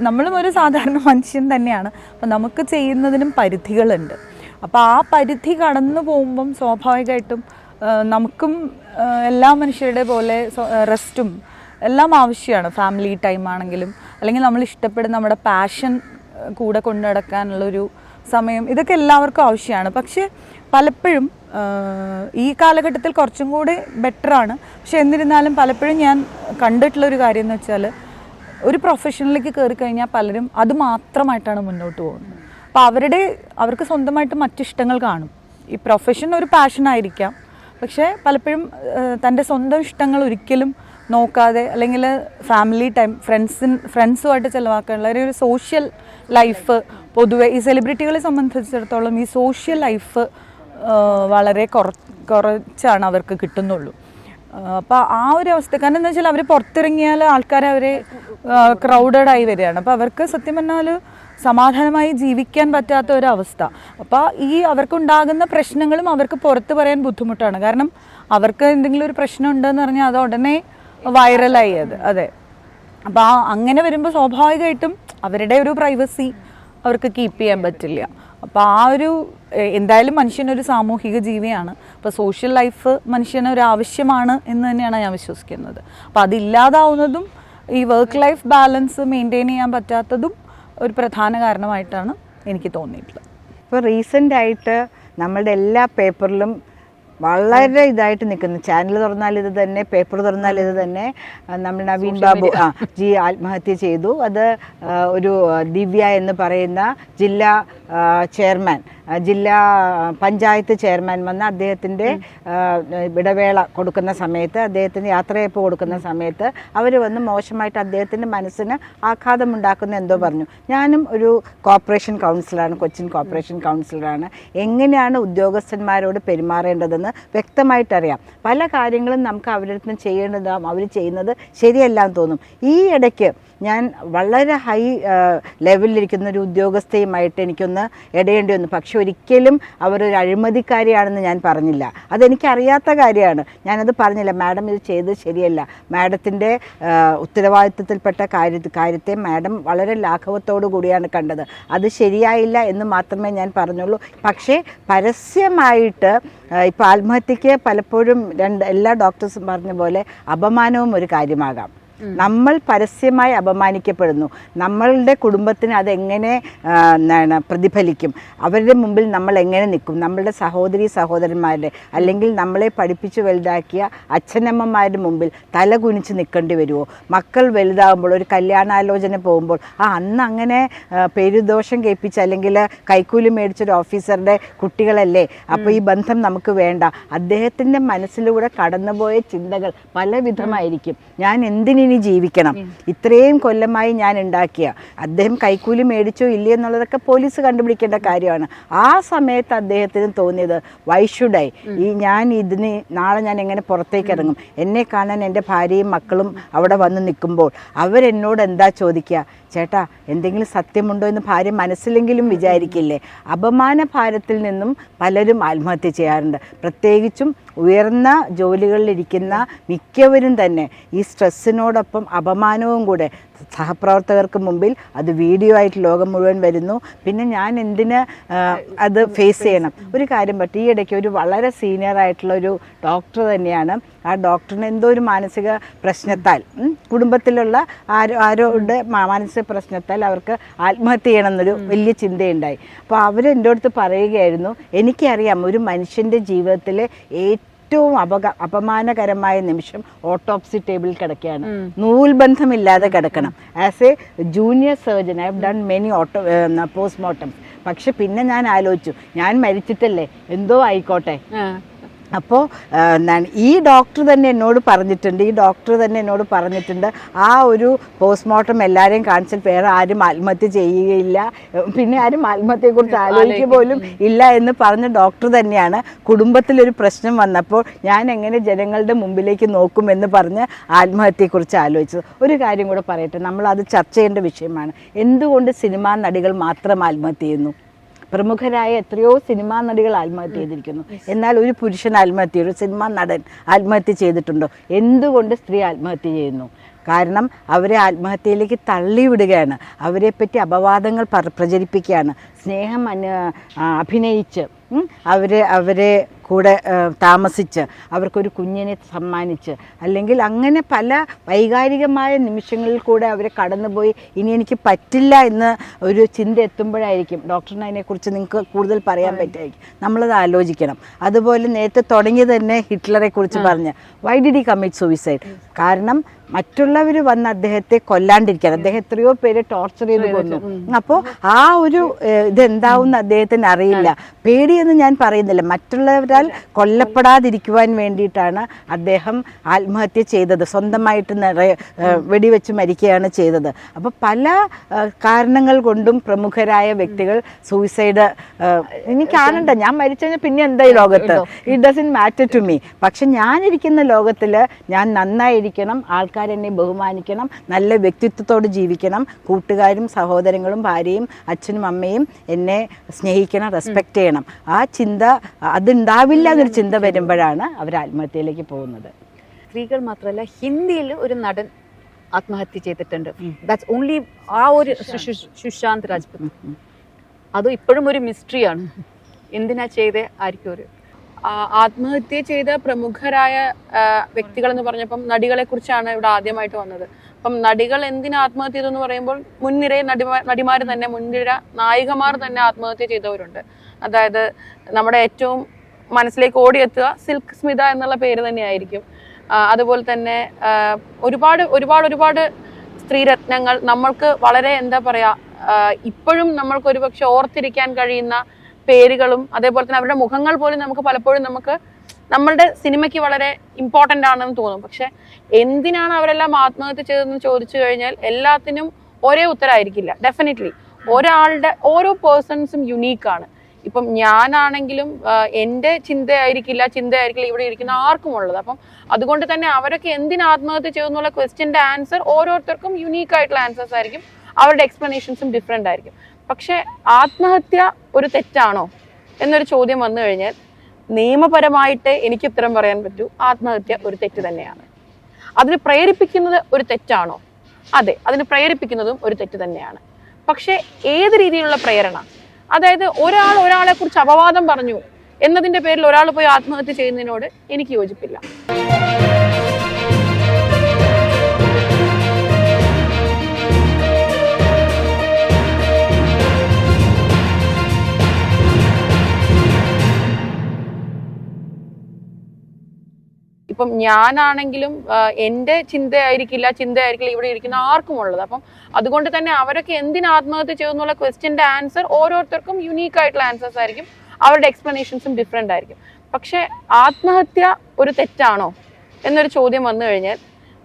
നമ്മളും ഒരു സാധാരണ മനുഷ്യൻ തന്നെയാണ്. അപ്പം നമുക്ക് ചെയ്യുന്നതിനും പരിധികളുണ്ട്. അപ്പോൾ ആ പരിധി കടന്നു പോകുമ്പം സ്വാഭാവികമായിട്ടും നമുക്കും എല്ലാ മനുഷ്യരുടെ പോലെ റെസ്റ്റും എല്ലാം ആവശ്യമാണ്. ഫാമിലി ടൈം ആണെങ്കിലും അല്ലെങ്കിൽ നമ്മൾ ഇഷ്ടപ്പെടുന്ന നമ്മുടെ പാഷൻ കൂടെ കൊണ്ടു നടക്കാനുള്ളൊരു സമയം, ഇതൊക്കെ എല്ലാവർക്കും ആവശ്യമാണ്. പക്ഷേ പലപ്പോഴും ഈ കാലഘട്ടത്തിൽ കുറച്ചും കൂടി ബെറ്ററാണ്. പക്ഷെ എന്നിരുന്നാലും പലപ്പോഴും ഞാൻ കണ്ടിട്ടുള്ളൊരു കാര്യം എന്ന് വെച്ചാൽ, ഒരു പ്രൊഫഷനിലേക്ക് കയറി കഴിഞ്ഞാൽ പലരും അത് മാത്രമായിട്ടാണ് മുന്നോട്ട് പോകുന്നത്. അപ്പോൾ അവർക്ക് സ്വന്തമായിട്ട് മറ്റിഷ്ടങ്ങൾ കാണും. ഈ പ്രൊഫഷൻ ഒരു പാഷനായിരിക്കാം, പക്ഷേ പലപ്പോഴും തൻ്റെ സ്വന്തം ഇഷ്ടങ്ങൾ ഒരിക്കലും നോക്കാതെ അല്ലെങ്കിൽ ഫാമിലി ടൈം ഫ്രണ്ട്സുമായിട്ട് ചിലവാക്കാനുള്ള ഒരു സോഷ്യൽ ലൈഫ്, പൊതുവെ ഈ സെലിബ്രിറ്റികളെ സംബന്ധിച്ചിടത്തോളം ഈ സോഷ്യൽ ലൈഫ് വളരെ കുറച്ചാണ് അവർക്ക് കിട്ടുന്നുള്ളൂ. അപ്പോൾ ആ ഒരു അവസ്ഥ, കാരണം എന്താ വെച്ചാൽ അവർ പുറത്തിറങ്ങിയാൽ ആൾക്കാർ അവരെ ക്രൗഡഡ് ആയി വരികയാണ്. അപ്പോൾ അവർക്ക് സത്യം പറഞ്ഞാൽ സമാധാനമായി ജീവിക്കാൻ പറ്റാത്ത ഒരവസ്ഥ. അപ്പോൾ അവർക്കുണ്ടാകുന്ന പ്രശ്നങ്ങളും അവർക്ക് പുറത്ത് പറയാൻ ബുദ്ധിമുട്ടാണ്. കാരണം അവർക്ക് എന്തെങ്കിലും ഒരു പ്രശ്നം ഉണ്ടെന്ന് പറഞ്ഞാൽ അത് ഉടനെ വൈറലായി അതെ. അപ്പോൾ അങ്ങനെ വരുമ്പോൾ സ്വാഭാവികമായിട്ടും അവരുടെ ഒരു പ്രൈവസി അവർക്ക് കീപ്പ് ചെയ്യാൻ പറ്റില്ല. അപ്പോൾ എന്തായാലും മനുഷ്യനൊരു സാമൂഹിക ജീവിയാണ്. അപ്പോൾ സോഷ്യൽ ലൈഫ് മനുഷ്യനൊരു ആവശ്യമാണ് എന്ന് തന്നെയാണ് ഞാൻ വിശ്വസിക്കുന്നത്. അപ്പോൾ അതില്ലാതാവുന്നതും ഈ വർക്ക് ലൈഫ് ബാലൻസ് മെയിൻറ്റെയിൻ ചെയ്യാൻ പറ്റാത്തതും ഒരു പ്രധാന കാരണമായിട്ടാണ് എനിക്ക് തോന്നിയിട്ടുള്ളത്. ഇപ്പോൾ റീസെൻ്റായിട്ട് നമ്മളുടെ എല്ലാ പേപ്പറിലും വളരെ ഇതായിട്ട് നിൽക്കുന്നു. ചാനൽ തുറന്നാൽ ഇത് തന്നെ, പേപ്പർ തുറന്നാൽ ഇത് തന്നെ. നമ്മൾ നവീൻ ബാബു ആത്മഹത്യ ചെയ്തു. അത് ഒരു ദിവ്യ എന്ന് പറയുന്ന ജില്ലാ ചെയർമാൻ, ജില്ലാ പഞ്ചായത്ത് ചെയർമാൻ വന്ന് അദ്ദേഹത്തിൻ്റെ ഇടവേള കൊടുക്കുന്ന സമയത്ത്, അദ്ദേഹത്തിന് യാത്രയപ്പ് കൊടുക്കുന്ന സമയത്ത് അവർ വന്ന് മോശമായിട്ട് അദ്ദേഹത്തിൻ്റെ മനസ്സിന് ആഘാതമുണ്ടാക്കുന്ന എന്തോ പറഞ്ഞു. ഞാനും ഒരു കോർപ്പറേഷൻ കൗൺസിലറാണ്, കൊച്ചിൻ കോർപ്പറേഷൻ കൗൺസിലറാണ്. എങ്ങനെയാണ് ഉദ്യോഗസ്ഥന്മാരോട് പെരുമാറേണ്ടതെന്ന് വ്യക്തമായിട്ടറിയാം. പല കാര്യങ്ങളും നമുക്ക് അവരുടെ അടുത്ത് ചെയ്യേണ്ടതാവും, അവർ ചെയ്യുന്നത് ശരിയല്ല എന്ന് തോന്നും. ഈ ഇടയ്ക്ക് ഞാൻ വളരെ ഹൈ ലെവലിലിരിക്കുന്ന ഒരു ഉദ്യോഗസ്ഥയുമായിട്ട് എനിക്കൊന്ന് ഇടയേണ്ടി വന്നു. പക്ഷെ ഒരിക്കലും അവരൊരു അഴിമതിക്കാരിയാണെന്ന് ഞാൻ പറഞ്ഞില്ല. അതെനിക്കറിയാത്ത കാര്യമാണ്, ഞാനത് പറഞ്ഞില്ല. മാഡം ഇത് ചെയ്തത് ശരിയല്ല, മാഡത്തിൻ്റെ ഉത്തരവാദിത്വത്തിൽപ്പെട്ട കാര്യത്തെ മാഡം വളരെ ലാഘവത്തോടു കൂടിയാണ് കണ്ടത്, അത് ശരിയായില്ല എന്ന് മാത്രമേ ഞാൻ പറഞ്ഞുള്ളൂ. പക്ഷേ പരസ്യമായിട്ട് ഇപ്പോൾ ആത്മഹത്യക്ക് പലപ്പോഴും എല്ലാ ഡോക്ടേഴ്സും പറഞ്ഞ പോലെ അപമാനവും ഒരു കാര്യമാകാം. നമ്മൾ പരസ്യമായി അപമാനിക്കപ്പെടുന്നു. നമ്മളുടെ കുടുംബത്തിന് അതെങ്ങനെ പ്രതിഫലിക്കും, അവരുടെ മുമ്പിൽ നമ്മൾ എങ്ങനെ നിൽക്കും, നമ്മളുടെ സഹോദരന്മാരുടെ അല്ലെങ്കിൽ നമ്മളെ പഠിപ്പിച്ച് വലുതാക്കിയ അച്ഛനമ്മമാരുടെ മുമ്പിൽ തല കുനിച്ച് നിൽക്കേണ്ടി വരുമോ? മക്കൾ വലുതാകുമ്പോൾ ഒരു കല്യാണാലോചന പോകുമ്പോൾ അന്ന് അങ്ങനെ പേരുദോഷം കേൾപ്പിച്ച് അല്ലെങ്കിൽ കൈക്കൂലി മേടിച്ചൊരു ഓഫീസറുടെ കുട്ടികളല്ലേ, അപ്പോൾ ഈ ബന്ധം നമുക്ക് വേണ്ട. അദ്ദേഹത്തിൻ്റെ മനസ്സിലൂടെ കടന്നുപോയ ചിന്തകൾ പലവിധമായിരിക്കും. ഞാൻ എന്തിനി ജീവിക്കണം, ഇത്രയും കൊല്ലമായി ഞാൻ ഉണ്ടാക്കിയ, അദ്ദേഹം കൈക്കൂലി മേടിച്ചോ ഇല്ലേ എന്നുള്ളതൊക്കെ പോലീസ് കണ്ടുപിടിക്കേണ്ട കാര്യമാണ്. ആ സമയത്ത് അദ്ദേഹത്തിന് തോന്നിയത് വൈ ഷുഡ് ഐ, നാളെ ഞാൻ എങ്ങനെ പുറത്തേക്ക് ഇറങ്ങും, എന്നെ കാണാൻ എൻ്റെ ഭാര്യയും മക്കളും അവിടെ വന്ന് നിൽക്കുമ്പോൾ അവരെന്നോട് എന്താ ചോദിക്കുക, ചേട്ടാ എന്തെങ്കിലും സത്യമുണ്ടോ എന്ന് ഭാര്യ മനസ്സിലെങ്കിലും വിചാരിക്കില്ലേ? അപമാന ഭാരത്തിൽ നിന്നും പലരും ആത്മഹത്യ ചെയ്യാറുണ്ട്. പ്രത്യേകിച്ചും ഉയർന്ന ജോലികളിലിരിക്കുന്ന മിക്കവരും തന്നെ ഈ സ്ട്രെസ്സിനോടൊപ്പം അപമാനവും കൂടെ സഹപ്രവർത്തകർക്ക് മുമ്പിൽ അത് വീഡിയോ ആയിട്ട് ലോകം മുഴുവൻ വരുന്നു. പിന്നെ ഞാൻ എന്തിന് അത് ഫേസ് ചെയ്യണം? ഒരു കാര്യം പറ്റി, ഈ ഇടയ്ക്ക് ഒരു വളരെ സീനിയർ ആയിട്ടുള്ള ഒരു ഡോക്ടർ തന്നെയാണ്, ആ ഡോക്ടറിന് എന്തോ ഒരു മാനസിക പ്രശ്നത്താൽ, കുടുംബത്തിലുള്ള ആരോടെ മാനസിക പ്രശ്നത്താൽ അവർക്ക് ആത്മഹത്യ ചെയ്യണം എന്നൊരു വലിയ ചിന്തയുണ്ടായി. അപ്പോൾ അവരെൻ്റെ അടുത്ത് പറയുകയായിരുന്നു, എനിക്കറിയാം ഒരു മനുഷ്യൻ്റെ ജീവിതത്തിലെ ഏറ്റവും അപമാനകരമായ നിമിഷം ഓട്ടോപ്സി ടേബിളിൽ കിടക്കുകയാണ്, നൂൽബന്ധമില്ലാതെ കിടക്കണം. As A junior surgeon I have done many postmortem. പക്ഷെ പിന്നെ ഞാൻ ആലോചിച്ചു, ഞാൻ മരിച്ചിട്ടല്ലേ, എന്തോ ആയിക്കോട്ടെ. അപ്പോൾ ഈ ഡോക്ടർ തന്നെ എന്നോട് പറഞ്ഞിട്ടുണ്ട്, ആ ഒരു പോസ്റ്റ്മോർട്ടം എല്ലാവരെയും കാണിച്ചാൽ വേറെ ആരും ആത്മഹത്യ ചെയ്യുകയില്ല, പിന്നെ ആരും ആത്മഹത്യയെക്കുറിച്ച് ആലോചിക്കുക പോലും ഇല്ല എന്ന് പറഞ്ഞ ഡോക്ടർ തന്നെയാണ് കുടുംബത്തിലൊരു പ്രശ്നം വന്നപ്പോൾ ഞാൻ എങ്ങനെ ജനങ്ങളുടെ മുമ്പിലേക്ക് നോക്കുമെന്ന് പറഞ്ഞ് ആത്മഹത്യയെക്കുറിച്ച് ആലോചിച്ചത്. ഒരു കാര്യം കൂടെ പറയട്ടെ, നമ്മളത് ചർച്ച ചെയ്യേണ്ട വിഷയമാണ്. എന്തുകൊണ്ട് സിനിമാ നടികൾ മാത്രം ആത്മഹത്യ ചെയ്യുന്നു? പ്രമുഖരായ എത്രയോ സിനിമാ നടികൾ ആത്മഹത്യ ചെയ്തിരിക്കുന്നു. എന്നാൽ ഒരു പുരുഷൻ ആത്മഹത്യ, ഒരു സിനിമാ നടൻ ആത്മഹത്യ ചെയ്തിട്ടുണ്ടോ? എന്തുകൊണ്ട് സ്ത്രീ ആത്മഹത്യ ചെയ്യുന്നു? കാരണം അവരെ ആത്മഹത്യയിലേക്ക് തള്ളിവിടുകയാണ്, അവരെപ്പറ്റി അപവാദങ്ങൾ പ്രചരിപ്പിക്കുകയാണ്, സ്നേഹം അഭിനയിച്ച് അവരെ കൂടെ താമസിച്ച് അവർക്കൊരു കുഞ്ഞിനെ സമ്മാനിച്ച്, അല്ലെങ്കിൽ അങ്ങനെ പല വൈകാരികമായ നിമിഷങ്ങളിൽ കൂടെ അവരെ കടന്നുപോയി ഇനി എനിക്ക് പറ്റില്ല എന്ന് ഒരു ചിന്ത എത്തുമ്പോഴായിരിക്കും ഡോക്ടറിന് അതിനെക്കുറിച്ച് നിങ്ങൾക്ക് കൂടുതൽ പറയാൻ പറ്റുമായിരിക്കും, നമ്മളത് ആലോചിക്കണം. അതുപോലെ നേരത്തെ തുടങ്ങി തന്നെ ഹിറ്റ്ലറെ കുറിച്ച് പറഞ്ഞ് why did he commit suicide? കാരണം മറ്റുള്ളവർ വന്ന് അദ്ദേഹത്തെ കൊല്ലാണ്ടിരിക്കാൻ. അദ്ദേഹം എത്രയോ പേര് ടോർച്ചർ ചെയ്ത് കൊന്നു. അപ്പോൾ ആ ഒരു ഇതെന്താവുന്ന അദ്ദേഹത്തിന് അറിയില്ല. പേടിയെന്ന് ഞാൻ പറയുന്നില്ല, മറ്റുള്ളവരാൽ കൊല്ലപ്പെടാതിരിക്കുവാൻ വേണ്ടിയിട്ടാണ് അദ്ദേഹം ആത്മഹത്യ ചെയ്തത്. സ്വന്തമായിട്ട് വെടിവെച്ച് മരിക്കുകയാണ് ചെയ്തത്. അപ്പോൾ പല കാരണങ്ങൾ കൊണ്ടും പ്രമുഖരായ വ്യക്തികൾ സൂയിസൈഡ് എനിക്ക് കാണണ്ട, ഞാൻ മരിച്ചു കഴിഞ്ഞാൽ പിന്നെ എന്താ ഈ ലോകത്ത്, it doesn't matter to me. പക്ഷെ ഞാനിരിക്കുന്ന ലോകത്തിൽ ഞാൻ നന്നായിരിക്കണം, ആൾക്കാരെന്നെ ബഹുമാനിക്കണം, നല്ല വ്യക്തിത്വത്തോട് ജീവിക്കണം, കൂട്ടുകാരും സഹോദരങ്ങളും ഭാര്യയും അച്ഛനും അമ്മയും എന്നെ സ്നേഹിക്കണം, റെസ്പെക്റ്റ് ചെയ്യണം. ആ ചിന്ത അതുണ്ടാവില്ല എന്നൊരു ചിന്ത വരുമ്പോഴാണ് അവർ ആത്മഹത്യയിലേക്ക് പോകുന്നത്. സ്ത്രീകൾ മാത്രമല്ല, ഹിന്ദിയിൽ ഒരു നടൻ ആത്മഹത്യ ചെയ്തിട്ടുണ്ട്. ദാറ്റ്സ് ഓൺലി ആ ഒരു സുശാന്ത് രാജ്പുത്. അത് ഇപ്പോഴും ഒരു മിസ്റ്ററിയാണ്. എന്തിനാ ചെയ്തേ ആയിരിക്കും. ഒരു ആത്മഹത്യ ചെയ്ത പ്രമുഖരായ വ്യക്തികൾ എന്ന് പറഞ്ഞപ്പം നടികളെ കുറിച്ചാണ് ഇവിടെ ആദ്യമായിട്ട് വന്നത്. അപ്പം നടികൾ എന്തിനാ ആത്മഹത്യ ചെയ്തെന്ന് പറയുമ്പോൾ മുൻനിര നടിമാർ തന്നെ, മുൻനിര നായികമാർ തന്നെ ആത്മഹത്യ ചെയ്തവരുണ്ട്. അതായത് നമ്മുടെ ഏറ്റവും മനസ്സിലേക്ക് ഓടിയെത്തുക സിൽക്ക് സ്മിത എന്നുള്ള പേര് തന്നെയായിരിക്കും. അതുപോലെ തന്നെ ഒരുപാട് ഒരുപാട് ഒരുപാട് സ്ത്രീരത്നങ്ങൾ നമ്മൾക്ക് വളരെ എന്താ പറയാ, ഇപ്പോഴും നമ്മൾക്ക് ഒരുപക്ഷെ ഓർത്തിരിക്കാൻ കഴിയുന്ന പേരുകളും അതേപോലെ തന്നെ അവരുടെ മുഖങ്ങൾ പോലും നമുക്ക് പലപ്പോഴും നമ്മളുടെ സിനിമയ്ക്ക് വളരെ ഇമ്പോർട്ടൻ്റ് ആണെന്ന് തോന്നും. പക്ഷെ എന്തിനാണ് അവരെല്ലാം ആത്മഹത്യ ചെയ്തതെന്ന് ചോദിച്ചു കഴിഞ്ഞാൽ എല്ലാത്തിനും ഒരേ ഉത്തരമായിരിക്കില്ല. ഡെഫിനറ്റ്ലി ഒരാളുടെ ഓരോ പേഴ്സൺസും യുണീക്കാണ്. ഇപ്പം ഞാനാണെങ്കിലും എൻ്റെ ചിന്തയായിരിക്കില്ല ഇവിടെ ഇരിക്കുന്ന ആർക്കും ഉള്ളത്. അപ്പം അതുകൊണ്ട് തന്നെ അവരൊക്കെ എന്തിന് ആത്മഹത്യ ചെയ്യുന്നുള്ള ക്വസ്റ്റ്യൻ്റെ ആൻസർ ഓരോരുത്തർക്കും യുണീക്ക് ആയിട്ടുള്ള ആൻസേഴ്സ് ആയിരിക്കും. അവരുടെ എക്സ്പ്ലനേഷൻസും ഡിഫറെൻ്റ് ആയിരിക്കും. പക്ഷെ ആത്മഹത്യ ഒരു തെറ്റാണോ എന്നൊരു ചോദ്യം വന്നു കഴിഞ്ഞാൽ നിയമപരമായിട്ട് എനിക്ക് ഉത്തരം പറയാൻ പറ്റൂ, ആത്മഹത്യ ഒരു തെറ്റ് തന്നെയാണ്. അതിന് പ്രേരിപ്പിക്കുന്നത് ഒരു തെറ്റാണോ? അതെ, അതിന് പ്രേരിപ്പിക്കുന്നതും ഒരു തെറ്റ് തന്നെയാണ്. പക്ഷെ ഏത് രീതിയിലുള്ള പ്രേരണ? അതായത് ഒരാളെ കുറിച്ച് അപവാദം പറഞ്ഞു എന്നതിൻ്റെ പേരിൽ ഒരാൾ പോയി ആത്മഹത്യ ചെയ്യുന്നതിനോട് എനിക്ക് യോജിപ്പില്ല. ഇപ്പം ഞാനാണെങ്കിലും എൻ്റെ ചിന്തയായിരിക്കില്ല ഇവിടെ ഇരിക്കുന്ന ആർക്കും ഉള്ളത്. അപ്പം അതുകൊണ്ട് തന്നെ അവരൊക്കെ എന്തിന് ആത്മഹത്യ ചെയ്യുന്നുള്ള ക്വസ്റ്റ്യൻ്റെ ആൻസർ ഓരോരുത്തർക്കും യുണീക്ക് ആയിട്ടുള്ള ആൻസേഴ്സ് ആയിരിക്കും. അവരുടെ എക്സ്പ്ലനേഷൻസും ഡിഫറെൻ്റ് ആയിരിക്കും. പക്ഷെ ആത്മഹത്യ ഒരു തെറ്റാണോ എന്നൊരു ചോദ്യം വന്നു കഴിഞ്ഞാൽ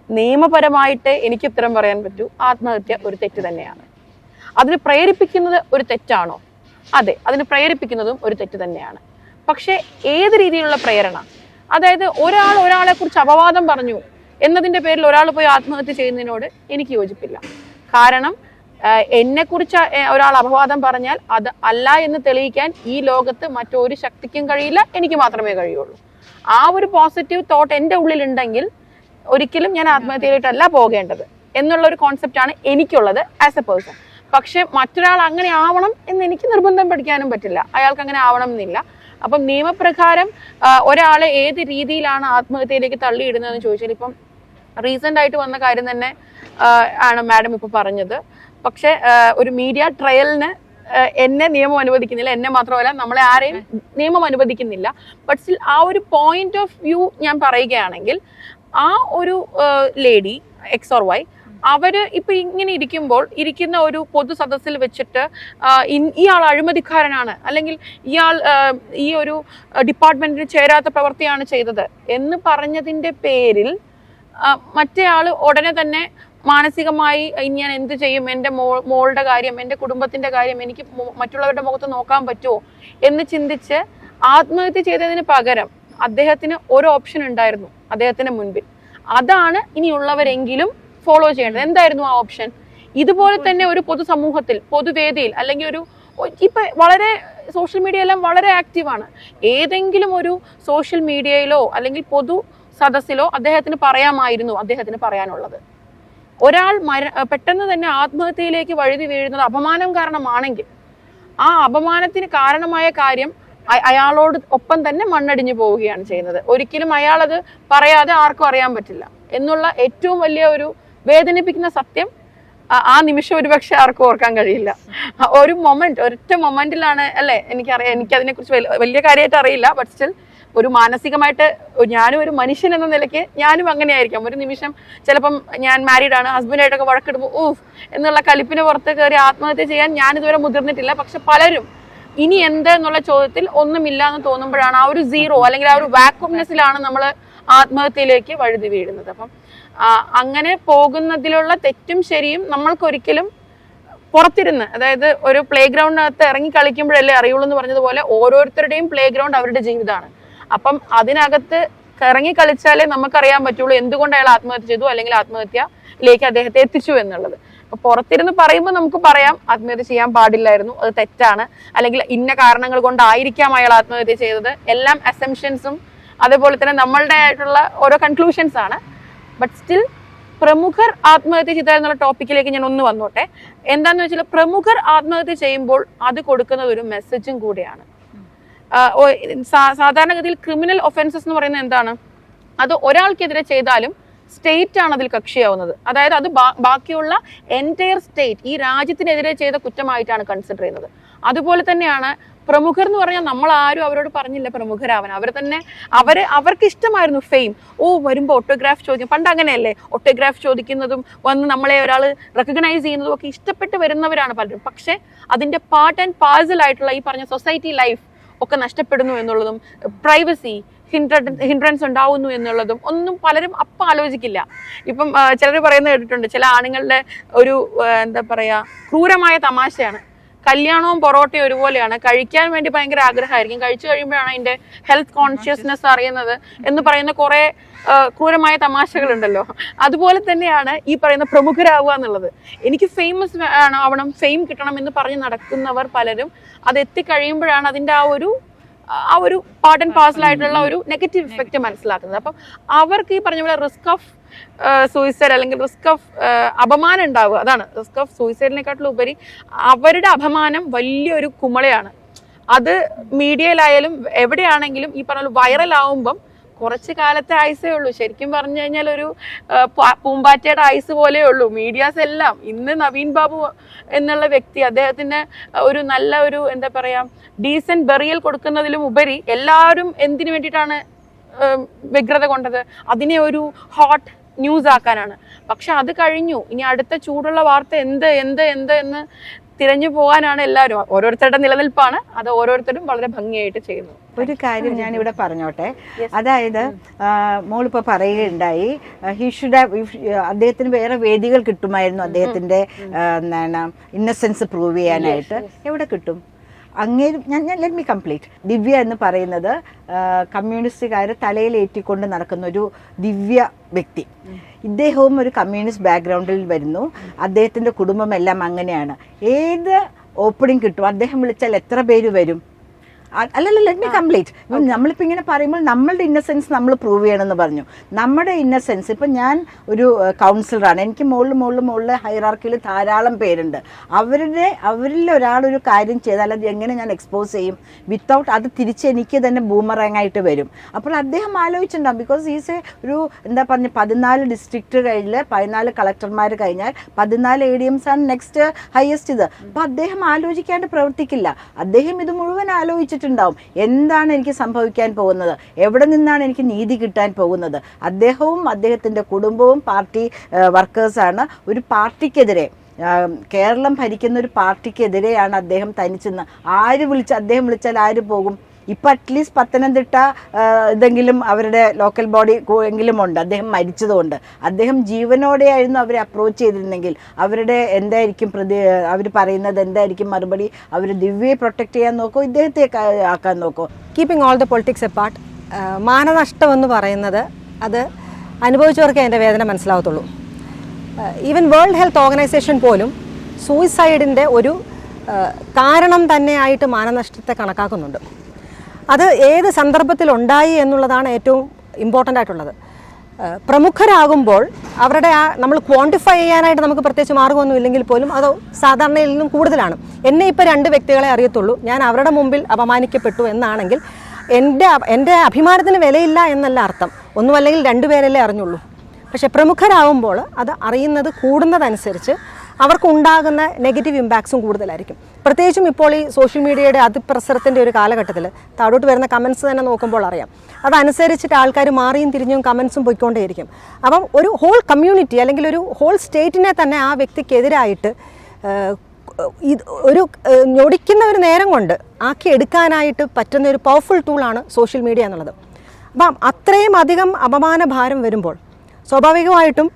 നിയമപരമായിട്ട് എനിക്ക് ഉത്തരം പറയാൻ പറ്റൂ, ആത്മഹത്യ ഒരു തെറ്റ് തന്നെയാണ്. അതിന് പ്രേരിപ്പിക്കുന്നത് ഒരു തെറ്റാണോ? അതെ, അതിന് പ്രേരിപ്പിക്കുന്നതും ഒരു തെറ്റ് തന്നെയാണ്. പക്ഷെ ഏത് രീതിയിലുള്ള പ്രേരണ? അതായത് ഒരാളെ കുറിച്ച് അപവാദം പറഞ്ഞു എന്നതിൻ്റെ പേരിൽ ഒരാൾ പോയി ആത്മഹത്യ ചെയ്യുന്നതിനോട് എനിക്ക് യോജിപ്പില്ല. കാരണം എന്നെക്കുറിച്ച് ഒരാൾ അപവാദം പറഞ്ഞാൽ അത് അല്ല എന്ന് തെളിയിക്കാൻ ഈ ലോകത്ത് മറ്റൊരു ശക്തിക്കും കഴിയില്ല, എനിക്ക് മാത്രമേ കഴിയുള്ളൂ. ആ ഒരു പോസിറ്റീവ് തോട്ട് എൻ്റെ ഉള്ളിലുണ്ടെങ്കിൽ ഒരിക്കലും ഞാൻ ആത്മഹത്യയിലേട്ടല്ല പോകേണ്ടത് എന്നുള്ളൊരു കോൺസെപ്റ്റാണ് എനിക്കുള്ളത് ആസ് എ പേഴ്സൺ. പക്ഷെ മറ്റൊരാൾ അങ്ങനെ ആവണം എന്ന് എനിക്ക് നിർബന്ധം പഠിക്കാനും പറ്റില്ല, അയാൾക്ക് അങ്ങനെ ആവണം എന്നില്ല. അപ്പം നിയമപ്രകാരം ഒരാളെ ഏത് രീതിയിലാണ് ആത്മഹത്യയിലേക്ക് തള്ളിയിടുന്നതെന്ന് ചോദിച്ചാൽ ഇപ്പം റീസെൻ്റ് ആയിട്ട് വന്ന കാര്യം തന്നെ ആണ് മാഡം ഇപ്പോൾ പറഞ്ഞത്. പക്ഷെ ഒരു മീഡിയ ട്രയലിന് എന്നെ നിയമം അനുവദിക്കുന്നില്ല, എന്നെ മാത്രമല്ല നമ്മളെ ആരെയും നിയമം അനുവദിക്കുന്നില്ല. ബട്ട് സ്റ്റിൽ ആ ഒരു പോയിന്റ് ഓഫ് വ്യൂ ഞാൻ പറയുകയാണെങ്കിൽ ആ ഒരു ലേഡി എക്സ് ഓർ വൈ അവര് ഇപ്പൊ ഇങ്ങനെ ഇരിക്കുന്ന ഒരു പൊതു സദസ്സിൽ വെച്ചിട്ട് ഇയാൾ അഴിമതിക്കാരനാണ്, അല്ലെങ്കിൽ ഇയാൾ ഈ ഒരു ഡിപ്പാർട്ട്മെന്റിന് ചേരാത്ത പ്രവൃത്തിയാണ് ചെയ്തത് എന്ന് പറഞ്ഞതിന്റെ പേരിൽ മറ്റേയാൾ ഉടനെ തന്നെ മാനസികമായി ഞാൻ എന്ത് ചെയ്യും, എൻ്റെ മോളുടെ കാര്യം, എൻ്റെ കുടുംബത്തിന്റെ കാര്യം എനിക്ക് മറ്റുള്ളവരുടെ മുഖത്ത് നോക്കാൻ പറ്റുമോ എന്ന് ചിന്തിച്ച് ആത്മഹത്യ ചെയ്തതിന് പകരം അദ്ദേഹത്തിന് ഒരു ഓപ്ഷൻ ഉണ്ടായിരുന്നു അദ്ദേഹത്തിന് മുൻപിൽ. അതാണ് ഇനിയുള്ളവരെങ്കിലും ഫോളോ ചെയ്യേണ്ടത്. എന്തായിരുന്നു ആ ഓപ്ഷൻ? ഇതുപോലെ തന്നെ ഒരു പൊതുസമൂഹത്തിൽ, പൊതുവേദിയിൽ, അല്ലെങ്കിൽ ഇപ്പൊ വളരെ സോഷ്യൽ മീഡിയ എല്ലാം വളരെ ആക്റ്റീവാണ്. ഏതെങ്കിലും ഒരു സോഷ്യൽ മീഡിയയിലോ അല്ലെങ്കിൽ പൊതു സദസ്സിലോ അദ്ദേഹത്തിന് പറയാമായിരുന്നു അദ്ദേഹത്തിന് പറയാനുള്ളത്. ഒരാൾ പെട്ടെന്ന് തന്നെ ആത്മഹത്യയിലേക്ക് വഴുതി വീഴുന്നത് അപമാനം കാരണമാണെങ്കിൽ ആ അപമാനത്തിന് കാരണമായ കാര്യം അയാളോട് ഒപ്പം തന്നെ മണ്ണടിഞ്ഞു പോവുകയാണ് ചെയ്യുന്നത്. ഒരിക്കലും അയാളത് പറയാതെ ആർക്കും അറിയാൻ പറ്റില്ല എന്നുള്ള ഏറ്റവും വലിയ ഒരു വേദനിപ്പിക്കുന്ന സത്യം ആ നിമിഷം ഒരുപക്ഷെ ആർക്കും ഓർക്കാൻ കഴിയില്ല. ഒറ്റ മൊമെന്റിലാണ് അല്ലെ, എനിക്കറിയാം, എനിക്കതിനെക്കുറിച്ച് വലിയ കാര്യമായിട്ട് അറിയില്ല. ബട്ട് സ്റ്റിൽ ഒരു മാനസികമായിട്ട് ഞാനും ഒരു മനുഷ്യൻ എന്ന നിലയ്ക്ക് ഞാനും അങ്ങനെയായിരിക്കാം. ഒരു നിമിഷം ചിലപ്പം ഞാൻ മാരീഡാണ്, ഹസ്ബൻഡായിട്ടൊക്കെ വഴക്കിടുമ്പോൾ ഓഫ് എന്നുള്ള കലിപ്പിന് പുറത്ത് കയറി ആത്മഹത്യ ചെയ്യാൻ ഞാനിതുവരെ മുതിർന്നിട്ടില്ല. പക്ഷെ പലരും ഇനി എന്ത് എന്നുള്ള ചോദ്യത്തിൽ ഒന്നുമില്ല എന്ന് തോന്നുമ്പോഴാണ് ആ ഒരു സീറോ അല്ലെങ്കിൽ ആ ഒരു വാക്വംനെസ്സിലാണ് നമ്മൾ ആത്മഹത്യയിലേക്ക് വഴുതി വീഴുന്നത്. അപ്പം അങ്ങനെ പോകുന്നതിലുള്ള തെറ്റും ശരിയും നമ്മൾക്കൊരിക്കലും പുറത്തിരുന്ന്, അതായത് ഒരു പ്ലേ ഗ്രൗണ്ടിനകത്ത് ഇറങ്ങി കളിക്കുമ്പോഴല്ലേ അറിയുള്ളൂ എന്ന് പറഞ്ഞതുപോലെ ഓരോരുത്തരുടെയും പ്ലേ ഗ്രൗണ്ട് അവരുടെ ജീവിതമാണ്. അപ്പം അതിനകത്ത് ഇറങ്ങി കളിച്ചാലേ നമുക്കറിയാൻ പറ്റുള്ളൂ എന്തുകൊണ്ട് അയാൾ ആത്മഹത്യ ചെയ്തു അല്ലെങ്കിൽ ആത്മഹത്യയിലേക്ക് അദ്ദേഹത്തെ എത്തിച്ചു എന്നുള്ളത്. അപ്പൊ പുറത്തിരുന്ന് പറയുമ്പോൾ നമുക്ക് പറയാം ആത്മഹത്യ ചെയ്യാൻ പാടില്ലായിരുന്നു, അത് തെറ്റാണ്, അല്ലെങ്കിൽ ഇന്ന കാരണങ്ങൾ കൊണ്ടായിരിക്കാം അയാൾ ആത്മഹത്യ ചെയ്തത്. എല്ലാം അസംഷൻസും അതേപോലെ തന്നെ നമ്മളുടെ ആയിട്ടുള്ള ഓരോ കൺക്ലൂഷൻസ് ആണ്. ബട്ട് സ്റ്റിൽ പ്രമുഖർ ആത്മഹത്യ ചെയ്താൽ എന്നുള്ള ടോപ്പിക്കിലേക്ക് ഞാൻ ഒന്ന് വന്നോട്ടെ. എന്താന്ന് വെച്ചാൽ പ്രമുഖർ ആത്മഹത്യ ചെയ്യുമ്പോൾ അത് കൊടുക്കുന്നത് ഒരു മെസ്സേജും കൂടെയാണ്. സാധാരണഗതിയിൽ ക്രിമിനൽ ഒഫൻസസ് എന്ന് പറയുന്നത് എന്താണ്? അത് ഒരാൾക്കെതിരെ ചെയ്താലും സ്റ്റേറ്റ് ആണ് അതിൽ കക്ഷിയാവുന്നത്. അതായത് അത് ബാക്കിയുള്ള എൻറ്റയർ സ്റ്റേറ്റ്, ഈ രാജ്യത്തിനെതിരെ ചെയ്ത കുറ്റമായിട്ടാണ് കൺസിഡർ ചെയ്യുന്നത്. അതുപോലെ തന്നെയാണ് പ്രമുഖർ എന്ന് പറഞ്ഞാൽ നമ്മൾ ആരും അവരോട് പറഞ്ഞില്ല പ്രമുഖരാവാൻ. അവർക്ക് ഇഷ്ടമായിരുന്നു ഫെയിം. വരുമ്പോൾ ഓട്ടോഗ്രാഫ് ചോദിക്കും. പണ്ട് അങ്ങനെയല്ലേ, ഓട്ടോഗ്രാഫ് ചോദിക്കുന്നതും വന്ന് നമ്മളെ ഒരാൾ റെക്കഗ്നൈസ് ചെയ്യുന്നതും ഒക്കെ ഇഷ്ടപ്പെട്ട് വരുന്നവരാണ് പലരും. പക്ഷെ അതിന്റെ പാർട്ട് ആൻഡ് പാർസൽ ആയിട്ടുള്ള ഈ പറഞ്ഞ സൊസൈറ്റി ലൈഫ് ഒക്കെ നഷ്ടപ്പെടുന്നു എന്നുള്ളതും പ്രൈവസി ഹിൻഡ്രൻസ് ഉണ്ടാവുന്നു എന്നുള്ളതും ഒന്നും പലരും അപ്പം ആലോചിക്കില്ല. ഇപ്പം ചിലർ പറയുന്നത് കേട്ടിട്ടുണ്ട്, ചില ആണുങ്ങളുടെ ഒരു എന്താ പറയാ ക്രൂരമായ തമാശയാണ്, കല്യാണവും പൊറോട്ടയും ഒരുപോലെയാണ്, കഴിക്കാൻ വേണ്ടി ഭയങ്കര ആഗ്രഹമായിരിക്കും, കഴിച്ചു കഴിയുമ്പോഴാണ് അതിന്റെ ഹെൽത്ത് കോൺഷ്യസ്നെസ് അറിയുന്നത് എന്ന് പറയുന്ന കുറെ ക്രൂരമായ തമാശകളുണ്ടല്ലോ. അതുപോലെ തന്നെയാണ് ഈ പറയുന്ന പ്രമുഖരാവുക എന്നുള്ളത്. എനിക്ക് ഫേമസ് ആവണം, ഫെയിം കിട്ടണം എന്ന് പറഞ്ഞ് നടക്കുന്നവർ പലരും അത് എത്തിക്കഴിയുമ്പോഴാണ് അതിന്റെ ആ ഒരു പാർട്ട് ആൻഡ് പാർസൽ ആയിട്ടുള്ള ഒരു നെഗറ്റീവ് ഇഫക്റ്റ് മനസ്സിലാക്കുന്നത്. അപ്പം അവർക്ക് ഈ പറഞ്ഞ പോലെ റിസ്ക് ഓഫ് സൂയിസൈഡ് അല്ലെങ്കിൽ റിസ്ക് ഓഫ് അപമാനം ഉണ്ടാവുക, അതാണ് റിസ്ക് ഓഫ് സൂയിസൈഡിനെക്കാട്ടിലും ഉപരി അവരുടെ അപമാനം വലിയൊരു കുമളയാണ്. അത് മീഡിയയിലായാലും എവിടെയാണെങ്കിലും ഈ പറഞ്ഞ വൈറൽ ആവുമ്പം കുറച്ച് കാലത്തെ ആയുസേ ഉള്ളൂ. ശരിക്കും പറഞ്ഞു കഴിഞ്ഞാൽ ഒരു പൂമ്പാറ്റയുടെ ആയുസ് പോലെ ഉള്ളൂ മീഡിയാസ് എല്ലാം. ഇന്ന് നവീൻ ബാബു എന്നുള്ള വ്യക്തി, അദ്ദേഹത്തിന് ഒരു നല്ല ഒരു എന്താ പറയാ ഡീസന്റ് ബെറിയൽ കൊടുക്കുന്നതിലും ഉപരി എല്ലാവരും എന്തിനു വേണ്ടിയിട്ടാണ് വ്യഗ്രത കൊണ്ടത്? അതിനെ ഒരു ഹോട്ട് ന്യൂസ് ആക്കാനാണ്. പക്ഷെ അത് കഴിഞ്ഞു, ഇനി അടുത്ത ചൂടുള്ള വാർത്ത എന്ന് തിരഞ്ഞു പോകാനാണ് എല്ലാവരും. ഓരോരുത്തരുടെ നിലനിൽപ്പാണ് അത്, ഓരോരുത്തരും വളരെ ഭംഗിയായിട്ട് ചെയ്യുന്നു. ഒരു കാര്യം ഞാനിവിടെ പറഞ്ഞോട്ടെ. അതായത് മോളിപ്പോൾ പറയുകയുണ്ടായി അദ്ദേഹത്തിന് വേറെ വേദികൾ കിട്ടുമായിരുന്നു അദ്ദേഹത്തിൻ്റെ എന്താണ് ഇന്നസെൻസ് പ്രൂവ് ചെയ്യാനായിട്ട്. എവിടെ കിട്ടും? അങ്ങേരും ഞാൻ ലെറ്റ് മീ കംപ്ലീറ്റ്. ദിവ്യ എന്ന് പറയുന്നത് കമ്മ്യൂണിസ്റ്റുകാർ തലയിലേറ്റിക്കൊണ്ട് നടക്കുന്ന ഒരു ദിവ്യ വ്യക്തി. ഇദ്ദേഹവും ഒരു കമ്മ്യൂണിസ്റ്റ് ബാക്ക്ഗ്രൗണ്ടിൽ വരുന്നു. അദ്ദേഹത്തിൻ്റെ കുടുംബമെല്ലാം അങ്ങനെയാണ്. ഏത് ഓപ്പണിംഗ് കിട്ടും? അദ്ദേഹം വിളിച്ചാൽ എത്ര പേര് വരും? അല്ലല്ല, ലെറ്റ് മീ കംപ്ലീറ്റ്. നമ്മളിപ്പോൾ ഇങ്ങനെ പറയുമ്പോൾ നമ്മളുടെ ഇന്നസെൻസ് നമ്മൾ പ്രൂവ് ചെയ്യണമെന്ന് പറഞ്ഞു. നമ്മുടെ ഇന്നസെൻസ്, ഇപ്പം ഞാൻ ഒരു കൗൺസിലറാണ്, എനിക്ക് മുകളിൽ ഹൈറാർക്കിയിൽ ധാരാളം പേരുണ്ട്. അവരിൽ ഒരാളൊരു കാര്യം ചെയ്താൽ അത് എങ്ങനെ ഞാൻ എക്സ്പോസ് ചെയ്യും? വിത്തൗട്ട് അത് തിരിച്ച് എനിക്ക് തന്നെ ബൂമറാങ് ആയിട്ട് വരും. അപ്പോൾ അദ്ദേഹം ആലോചിച്ചിട്ടുണ്ടാകും. ബിക്കോസ് ഈസ് ഒരു എന്താ പറഞ്ഞ 14 ഡിസ്ട്രിക്റ്റ് കഴിഞ്ഞ് 14 കളക്ടർമാർ കഴിഞ്ഞാൽ 14 ADMs ആണ് നെക്സ്റ്റ് ഹയസ്റ്റ് ഇത്. അപ്പോൾ അദ്ദേഹം ആലോചിക്കാണ്ട് പ്രവർത്തിക്കില്ല. അദ്ദേഹം ഇത് മുഴുവൻ ആലോചിച്ചിട്ടുണ്ടാവും. എന്താണ് എനിക്ക് സംഭവിക്കാൻ പോകുന്നത്? എവിടെ നിന്നാണ് എനിക്ക് നീതി കിട്ടാൻ പോകുന്നത്? അദ്ദേഹവും അദ്ദേഹത്തിൻ്റെ കുടുംബവും പാർട്ടി വർക്കേഴ്സാണ്. ഒരു പാർട്ടിക്കെതിരെ, കേരളം ഭരിക്കുന്ന ഒരു പാർട്ടിക്കെതിരെയാണ് അദ്ദേഹം തനിച്ചെന്ന്. അദ്ദേഹം വിളിച്ചാൽ ആര് പോകും? ഇപ്പം അറ്റ്ലീസ്റ്റ് പത്തനംതിട്ട ഇതെങ്കിലും അവരുടെ ലോക്കൽ ബോഡി എങ്കിലും ഉണ്ട്. അദ്ദേഹം മരിച്ചതുകൊണ്ട്. അദ്ദേഹം ജീവനോടെയായിരുന്നു അവരെ അപ്രോച്ച് ചെയ്തിരുന്നെങ്കിൽ അവരുടെ എന്തായിരിക്കും അവർ പറയുന്നത് എന്തായിരിക്കും മറുപടി? അവർ ദിവ്യയെ പ്രൊട്ടക്റ്റ് ചെയ്യാൻ നോക്കോ, ഇദ്ദേഹത്തെ ആക്കാൻ നോക്കോ? Keeping all the politics apart, മാനനഷ്ടം എന്ന് പറയുന്നത് അത് അനുഭവിച്ചവർക്കേ അതിൻ്റെ വേദന മനസ്സിലാവത്തുള്ളൂ. ഈവൻ വേൾഡ് ഹെൽത്ത് ഓർഗനൈസേഷൻ പോലും സൂയിസൈഡിൻ്റെ ഒരു കാരണം തന്നെയായിട്ട് മാനനഷ്ടത്തെ കണക്കാക്കുന്നുണ്ട്. അത് ഏത് സന്ദർഭത്തിലുണ്ടായി എന്നുള്ളതാണ് ഏറ്റവും ഇമ്പോർട്ടൻ്റ് ആയിട്ടുള്ളത്. പ്രമുഖരാകുമ്പോൾ അവരുടെ നമ്മൾ ക്വാണ്ടിഫൈ ചെയ്യാനായിട്ട് നമുക്ക് പ്രത്യേകിച്ച് മാർഗ്ഗമൊന്നും ഇല്ലെങ്കിൽ പോലും അത് സാധാരണയിൽ നിന്നും കൂടുതലാണ്. എന്നെ ഇപ്പോൾ 2 വ്യക്തികളെ അറിയത്തുള്ളൂ, ഞാൻ അവരുടെ മുമ്പിൽ അപമാനിക്കപ്പെട്ടു എന്നാണെങ്കിൽ എൻ്റെ അഭിമാനത്തിന് വിലയില്ല എന്നല്ല അർത്ഥം. ഒന്നുമല്ലെങ്കിൽ 2 പേരല്ലേ അറിഞ്ഞുള്ളൂ. പക്ഷേ പ്രമുഖരാകുമ്പോൾ അത് അറിയുന്നത് കൂടുന്നതനുസരിച്ച് അവർക്ക് ഉണ്ടാകുന്ന നെഗറ്റീവ് ഇമ്പാക്ട്സും കൂടുതലായിരിക്കും. പ്രത്യേകിച്ചും ഇപ്പോൾ ഈ സോഷ്യൽ മീഡിയയുടെ അതിപ്രസരത്തിൻ്റെ ഒരു കാലഘട്ടത്തിൽ താഴോട്ട് വരുന്ന കമൻസ് തന്നെ നോക്കുമ്പോൾ അറിയാം. അതനുസരിച്ചിട്ട് ആൾക്കാർ മാറിയും തിരിഞ്ഞും കമൻസും പോയിക്കൊണ്ടേയിരിക്കും. അപ്പം ഒരു ഹോൾ കമ്മ്യൂണിറ്റി അല്ലെങ്കിൽ ഒരു ഹോൾ സ്റ്റേറ്റിനെ തന്നെ ആ വ്യക്തിക്കെതിരായിട്ട് ഒരു ഞൊടിക്കുന്ന ഒരു നേരം കൊണ്ട് ആക്കി എടുക്കാനായിട്ട് പറ്റുന്ന ഒരു പവർഫുൾ ടൂളാണ് സോഷ്യൽ മീഡിയ എന്നുള്ളത്. അപ്പം അത്രയും അധികം അപമാനഭാരം വരുമ്പോൾ സ്വാഭാവികമായിട്ടും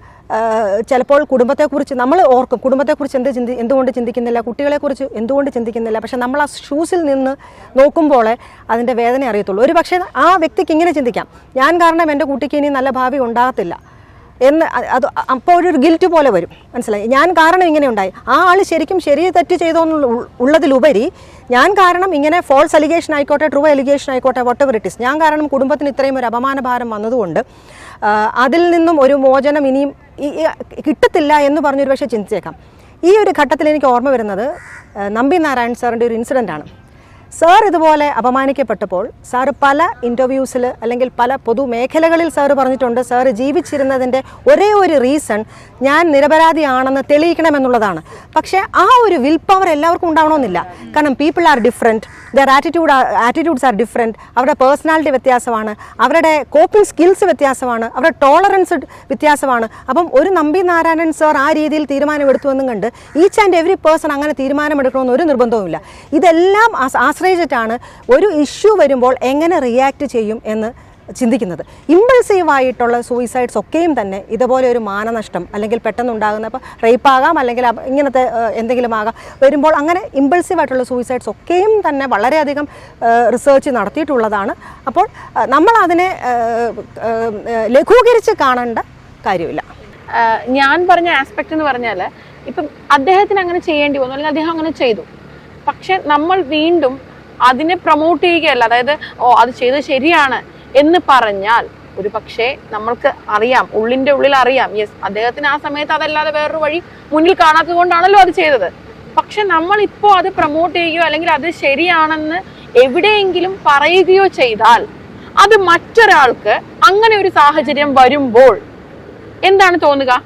ചിലപ്പോൾ കുടുംബത്തെക്കുറിച്ച് നമ്മൾ ഓർക്കും, കുടുംബത്തെക്കുറിച്ച് എന്തുകൊണ്ട് ചിന്തിക്കുന്നില്ല, കുട്ടികളെക്കുറിച്ച് എന്തുകൊണ്ട് ചിന്തിക്കുന്നില്ല. പക്ഷെ നമ്മൾ ആ ഷൂസിൽ നിന്ന് നോക്കുമ്പോൾ അതിൻ്റെ വേദന അറിയത്തുള്ളൂ. ഒരു പക്ഷേ ആ വ്യക്തിക്ക് ഇങ്ങനെ ചിന്തിക്കാം, ഞാൻ കാരണം എൻ്റെ കുട്ടിക്ക് ഇനി നല്ല ഭാവി ഉണ്ടാകത്തില്ല എന്ന്. അത് അപ്പോൾ ഒരു ഗിൽറ്റ് പോലെ വരും, മനസ്സിലായി, ഞാൻ കാരണം ഇങ്ങനെ ഉണ്ടായി. ആ ആൾ ശരിക്കും ശരി തെറ്റ് ചെയ്തോ ഉള്ളതിലുപരി ഞാൻ കാരണം ഇങ്ങനെ ഫോൾസ് അലിഗേഷൻ ആയിക്കോട്ടെ ട്രൂ അലിഗേഷൻ ആയിക്കോട്ടെ വട്ട് എവർ ഇറ്റ് ഈസ്, ഞാൻ കാരണം കുടുംബത്തിന് ഇത്രയും ഒരു അപമാനഭാരം വന്നതുകൊണ്ട് അതിൽ നിന്നും ഒരു മോചനം ഇനിയും കിട്ടത്തില്ല എന്ന് പറഞ്ഞൊരു പക്ഷേ ചിന്തിച്ചേക്കാം. ഈ ഒരു ഘട്ടത്തിൽ എനിക്ക് ഓർമ്മ വരുന്നത് നമ്പി നാരായൺ സാറിൻ്റെ ഒരു ഇൻസിഡൻ്റാണ്. സാർ ഇതുപോലെ അപമാനിക്കപ്പെട്ടപ്പോൾ സാറ് പല ഇൻ്റർവ്യൂസിൽ അല്ലെങ്കിൽ പല പൊതുമേഖലകളിൽ സാറ് പറഞ്ഞിട്ടുണ്ട്, സാറ് ജീവിച്ചിരുന്നതിൻ്റെ ഒരേ ഒരു റീസൺ ഞാൻ നിരപരാധിയാണെന്ന് തെളിയിക്കണമെന്നുള്ളതാണ്. പക്ഷേ ആ ഒരു വിൽ പവർ എല്ലാവർക്കും ഉണ്ടാവണമെന്നില്ല. കാരണം people are different, there attitudes are different, അവരുടെ പേഴ്സണാലിറ്റി വ്യത്യാസമാണ്, അവരുടെ കോപ്പിംഗ് സ്കിൽസ് വ്യത്യാസമാണ്, അവരുടെ ടോളറൻസ് വ്യത്യാസമാണ്. അപ്പം ഒരു നമ്പി നാരായണൻ സാർ ആ രീതിയിൽ തീരുമാനമെടുത്തുവെന്നും കണ്ട് ഈച്ച് ആൻഡ് എവറി പേഴ്സൺ അങ്ങനെ തീരുമാനമെടുക്കണമെന്ന് ഒരു നിർബന്ധവുമില്ല. ഇതെല്ലാം ആശ്രയിച്ചിട്ടാണ് ഒരു ഇഷ്യൂ വരുമ്പോൾ എങ്ങനെ റിയാക്ട് ചെയ്യും എന്ന് ചിന്തിക്കുന്നത്. ഇമ്പൾസീവായിട്ടുള്ള സൂയിസൈഡ്സ് ഒക്കെയും തന്നെ ഇതുപോലെ ഒരു മാനനഷ്ടം അല്ലെങ്കിൽ പെട്ടെന്നുണ്ടാകുന്ന, ഇപ്പോൾ റേപ്പാകാം അല്ലെങ്കിൽ ഇങ്ങനത്തെ എന്തെങ്കിലും ആകാം വരുമ്പോൾ, അങ്ങനെ ഇമ്പൾസീവായിട്ടുള്ള സൂയിസൈഡ്സ് ഒക്കെയും തന്നെ വളരെയധികം റിസർച്ച് നടത്തിയിട്ടുള്ളതാണ്. അപ്പോൾ നമ്മൾ അതിനെ ലഘൂകരിച്ച് കാണേണ്ട കാര്യമില്ല. ഞാൻ പറഞ്ഞ ആസ്പെക്ട് എന്ന് പറഞ്ഞാൽ, ഇപ്പം അദ്ദേഹത്തിന് അങ്ങനെ ചെയ്യേണ്ടി വന്നു അല്ലെങ്കിൽ അദ്ദേഹം അങ്ങനെ ചെയ്തു, പക്ഷെ നമ്മൾ വീണ്ടും അതിനെ പ്രൊമോട്ട് ചെയ്യുകയല്ല. അതായത് അത് ചെയ്തത് ശരിയാണ് എന്ന് പറഞ്ഞാൽ ഒരു പക്ഷേ നമ്മൾക്ക് അറിയാം, ഉള്ളിൻ്റെ ഉള്ളിൽ അറിയാം, യെസ് അദ്ദേഹത്തിന് ആ സമയത്ത് അതല്ലാതെ വേറൊരു വഴി മുന്നിൽ കാണാത്തത് കൊണ്ടാണല്ലോ അത് ചെയ്തത്. പക്ഷെ നമ്മളിപ്പോൾ അത് പ്രൊമോട്ട് ചെയ്യുകയോ അല്ലെങ്കിൽ അത് ശരിയാണെന്ന് എവിടെയെങ്കിലും പറയുകയോ ചെയ്താൽ അത് മറ്റൊരാൾക്ക് അങ്ങനെ ഒരു സാഹചര്യം വരുമ്പോൾ എന്താണ് തോന്നുക?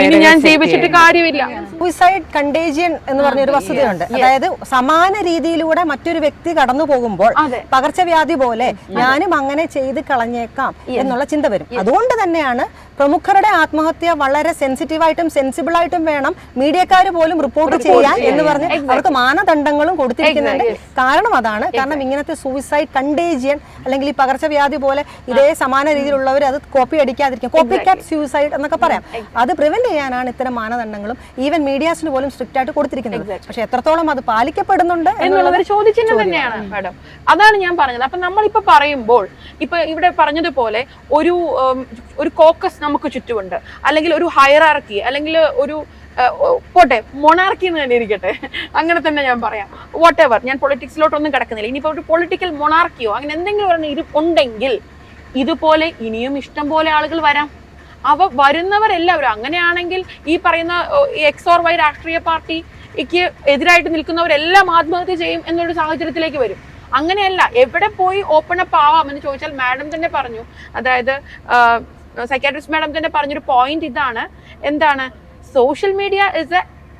ഇനി ഞാൻ ജീവിച്ചിട്ട് കാര്യമില്ല. സൂയിസൈഡ് കണ്ടേജിയൻ എന്ന് പറഞ്ഞൊരു വസ്തുതയുണ്ട്. അതായത് സമാന രീതിയിലൂടെ മറ്റൊരു വ്യക്തി കടന്നു പോകുമ്പോൾ പകർച്ചവ്യാധി പോലെ ഞാനും അങ്ങനെ ചെയ്ത് കളഞ്ഞേക്കാം എന്നുള്ള ചിന്ത വരും. അതുകൊണ്ട് തന്നെയാണ് പ്രമുഖരുടെ ആത്മഹത്യ വളരെ സെൻസിറ്റീവായിട്ടും സെൻസിബിളായിട്ടും വേണം മീഡിയക്കാർ പോലും റിപ്പോർട്ട് ചെയ്യാൻ എന്ന് പറഞ്ഞ് അവർക്ക് മാനദണ്ഡങ്ങളും കൊടുത്തിരിക്കുന്നുണ്ട്. കാരണം അതാണ്, കാരണം ഇങ്ങനത്തെ സൂയിസൈഡ് കണ്ടേജിയൻ അല്ലെങ്കിൽ ഈ പകർച്ചവ്യാധി പോലെ ഇതേ സമാന രീതിയിലുള്ളവർ അത് കോപ്പി അടിക്കാതിരിക്കും, കോപ്പി കാറ്റ് സൂയിസൈഡ് എന്നൊക്കെ പറയാം. അത് പ്രിവെന്റ് ചെയ്യാനാണ് ഇത്തരം മാനദണ്ഡങ്ങളും ഈവൻ മീഡിയാസിന് പോലും സ്ട്രിക്റ്റ് ആയിട്ട് കൊടുത്തിരിക്കുന്നത്. പക്ഷെ എത്രത്തോളം അത് പാലിക്കപ്പെടുന്നുണ്ട് എന്നുള്ളത് ചോദിക്കുന്നത് തന്നെയാണ് മാഡം. അതാണ് ഞാൻ പറഞ്ഞത്. അപ്പൊ നമ്മളിപ്പോ പറയുമ്പോൾ ഇപ്പൊ ഇവിടെ പറഞ്ഞതുപോലെ ഒരു കോക്കസ് നമുക്ക് ചുറ്റുമുണ്ട്, അല്ലെങ്കിൽ ഒരു ഹയറാർക്കി, അല്ലെങ്കിൽ ഒരു പോട്ടെ മൊണാർക്കി എന്ന് തന്നെ ഇരിക്കട്ടെ, അങ്ങനെ തന്നെ ഞാൻ പറയാം, വാട്ട് എവർ, ഞാൻ പൊളിറ്റിക്സിലോട്ടൊന്നും കിടക്കുന്നില്ല. ഇനിയിപ്പോൾ ഒരു പൊളിറ്റിക്കൽ മൊണാർക്കിയോ അങ്ങനെ എന്തെങ്കിലും ഉണ്ടെങ്കിൽ ഇതുപോലെ ഇനിയും ഇഷ്ടം പോലെ ആളുകൾ വരാം. അവ വരുന്നവരെല്ലാവരും അങ്ങനെയാണെങ്കിൽ ഈ പറയുന്ന എക്സ് ഓർ വൈ രാഷ്ട്രീയ പാർട്ടിക്ക് എതിരായിട്ട് നിൽക്കുന്നവരെല്ലാം ആത്മഹത്യ ചെയ്യും എന്നൊരു സാഹചര്യത്തിലേക്ക് വരും. അങ്ങനെയല്ല, എവിടെ പോയി ഓപ്പൺ അപ്പ് ആവാം എന്ന് ചോദിച്ചാൽ മാഡം തന്നെ പറഞ്ഞു, അതായത് സൈക്കാട്രിസ്റ്റ് മാഡം തന്നെ പറഞ്ഞൊരു പോയിന്റ് ഇതാണ്, എന്താണ്, social media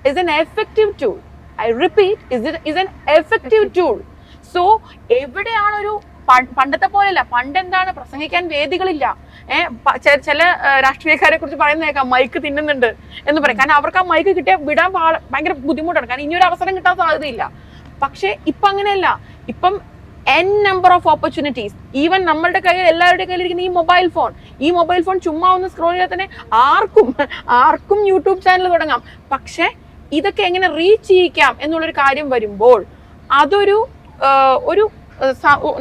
is an effective tool. I repeat, is an effective tool. So എവിടെയാണൊരു പണ്ടത്തെ പോലെയല്ല, പണ്ടെന്താണ് പ്രസംഗിക്കാൻ വേദികളില്ല, ചില രാഷ്ട്രീയക്കാരെ കുറിച്ച് പറയുന്നേക്കാം മൈക്ക് തിന്നുന്നുണ്ട് എന്ന് പറയും. കാരണം അവർക്ക് ആ മൈക്ക് കിട്ടിയാൽ വിടാൻ ഭയങ്കര ബുദ്ധിമുട്ടാണ്, കാരണം ഇനിയൊരു അവസരം കിട്ടാൻ സാധ്യതയില്ല. പക്ഷെ ഇപ്പം അങ്ങനെയല്ല, ഇപ്പം n number of opportunities. Even നമ്മളുടെ കയ്യിൽ എല്ലാവരുടെയും കയ്യിലിരിക്കുന്ന ഈ മൊബൈൽ ഫോൺ ചുമ്മാ ഒന്ന് സ്ക്രോൾ ചെയ്താൽ തന്നെ ആർക്കും യൂട്യൂബ് ചാനൽ തുടങ്ങാം. പക്ഷെ ഇതൊക്കെ എങ്ങനെ റീച്ച് ചെയ്യിക്കാം എന്നുള്ളൊരു കാര്യം വരുമ്പോൾ അതൊരു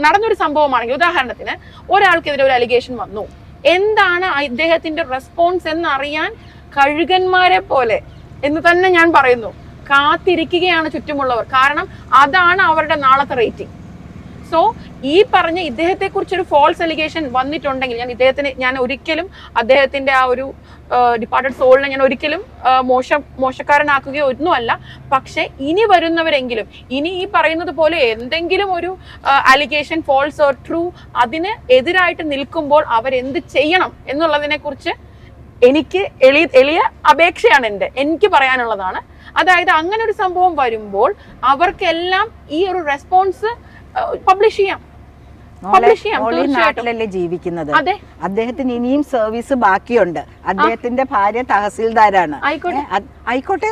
നടന്നൊരു സംഭവമാണെങ്കിൽ, ഉദാഹരണത്തിന് ഒരാൾക്കെതിരെ ഒരു അലിഗേഷൻ വന്നു, എന്താണ് ഇദ്ദേഹത്തിന്റെ റെസ്പോൺസ് എന്നറിയാൻ കഴുകന്മാരെ പോലെ എന്ന് തന്നെ ഞാൻ പറയുന്നു കാത്തിരിക്കുകയാണ് ചുറ്റുമുള്ളവർ. കാരണം അതാണ് അവരുടെ നാളത്തെ റേറ്റിംഗ്. സോ ഈ പറഞ്ഞ ഇദ്ദേഹത്തെ കുറിച്ചൊരു ഫോൾസ് അലിഗേഷൻ വന്നിട്ടുണ്ടെങ്കിൽ ഞാൻ ഒരിക്കലും അദ്ദേഹത്തിന്റെ ആ ഒരു ഡിപ്പാർട്ടഡ് സോളിനെ ഞാൻ ഒരിക്കലും മോശക്കാരനാക്കുകയോ ഒന്നുമല്ല. പക്ഷെ ഇനി വരുന്നവരെങ്കിലും ഇനി ഈ പറയുന്നത് പോലെ എന്തെങ്കിലും ഒരു അലിഗേഷൻ ഫോൾസ് ഓർ ട്രൂ അതിന് എതിരായിട്ട് നിൽക്കുമ്പോൾ അവരെന്ത് ചെയ്യണം എന്നുള്ളതിനെ കുറിച്ച് എനിക്ക് എളിയ അപേക്ഷയാണ് എനിക്ക് പറയാനുള്ളതാണ്. അതായത് അങ്ങനെ ഒരു സംഭവം വരുമ്പോൾ അവർക്കെല്ലാം ഈ ഒരു റെസ്പോൺസ് പബ്ലിഷ് ചെയ്യാം. നാട്ടിലല്ലേ ജീവിക്കുന്നത്, അദ്ദേഹത്തിന് ഇനിയും സർവീസ് ബാക്കിയുണ്ട്. അദ്ദേഹത്തിന്റെ ഭാര്യ തഹസീൽദാരാണ്. ആയിക്കോട്ടെ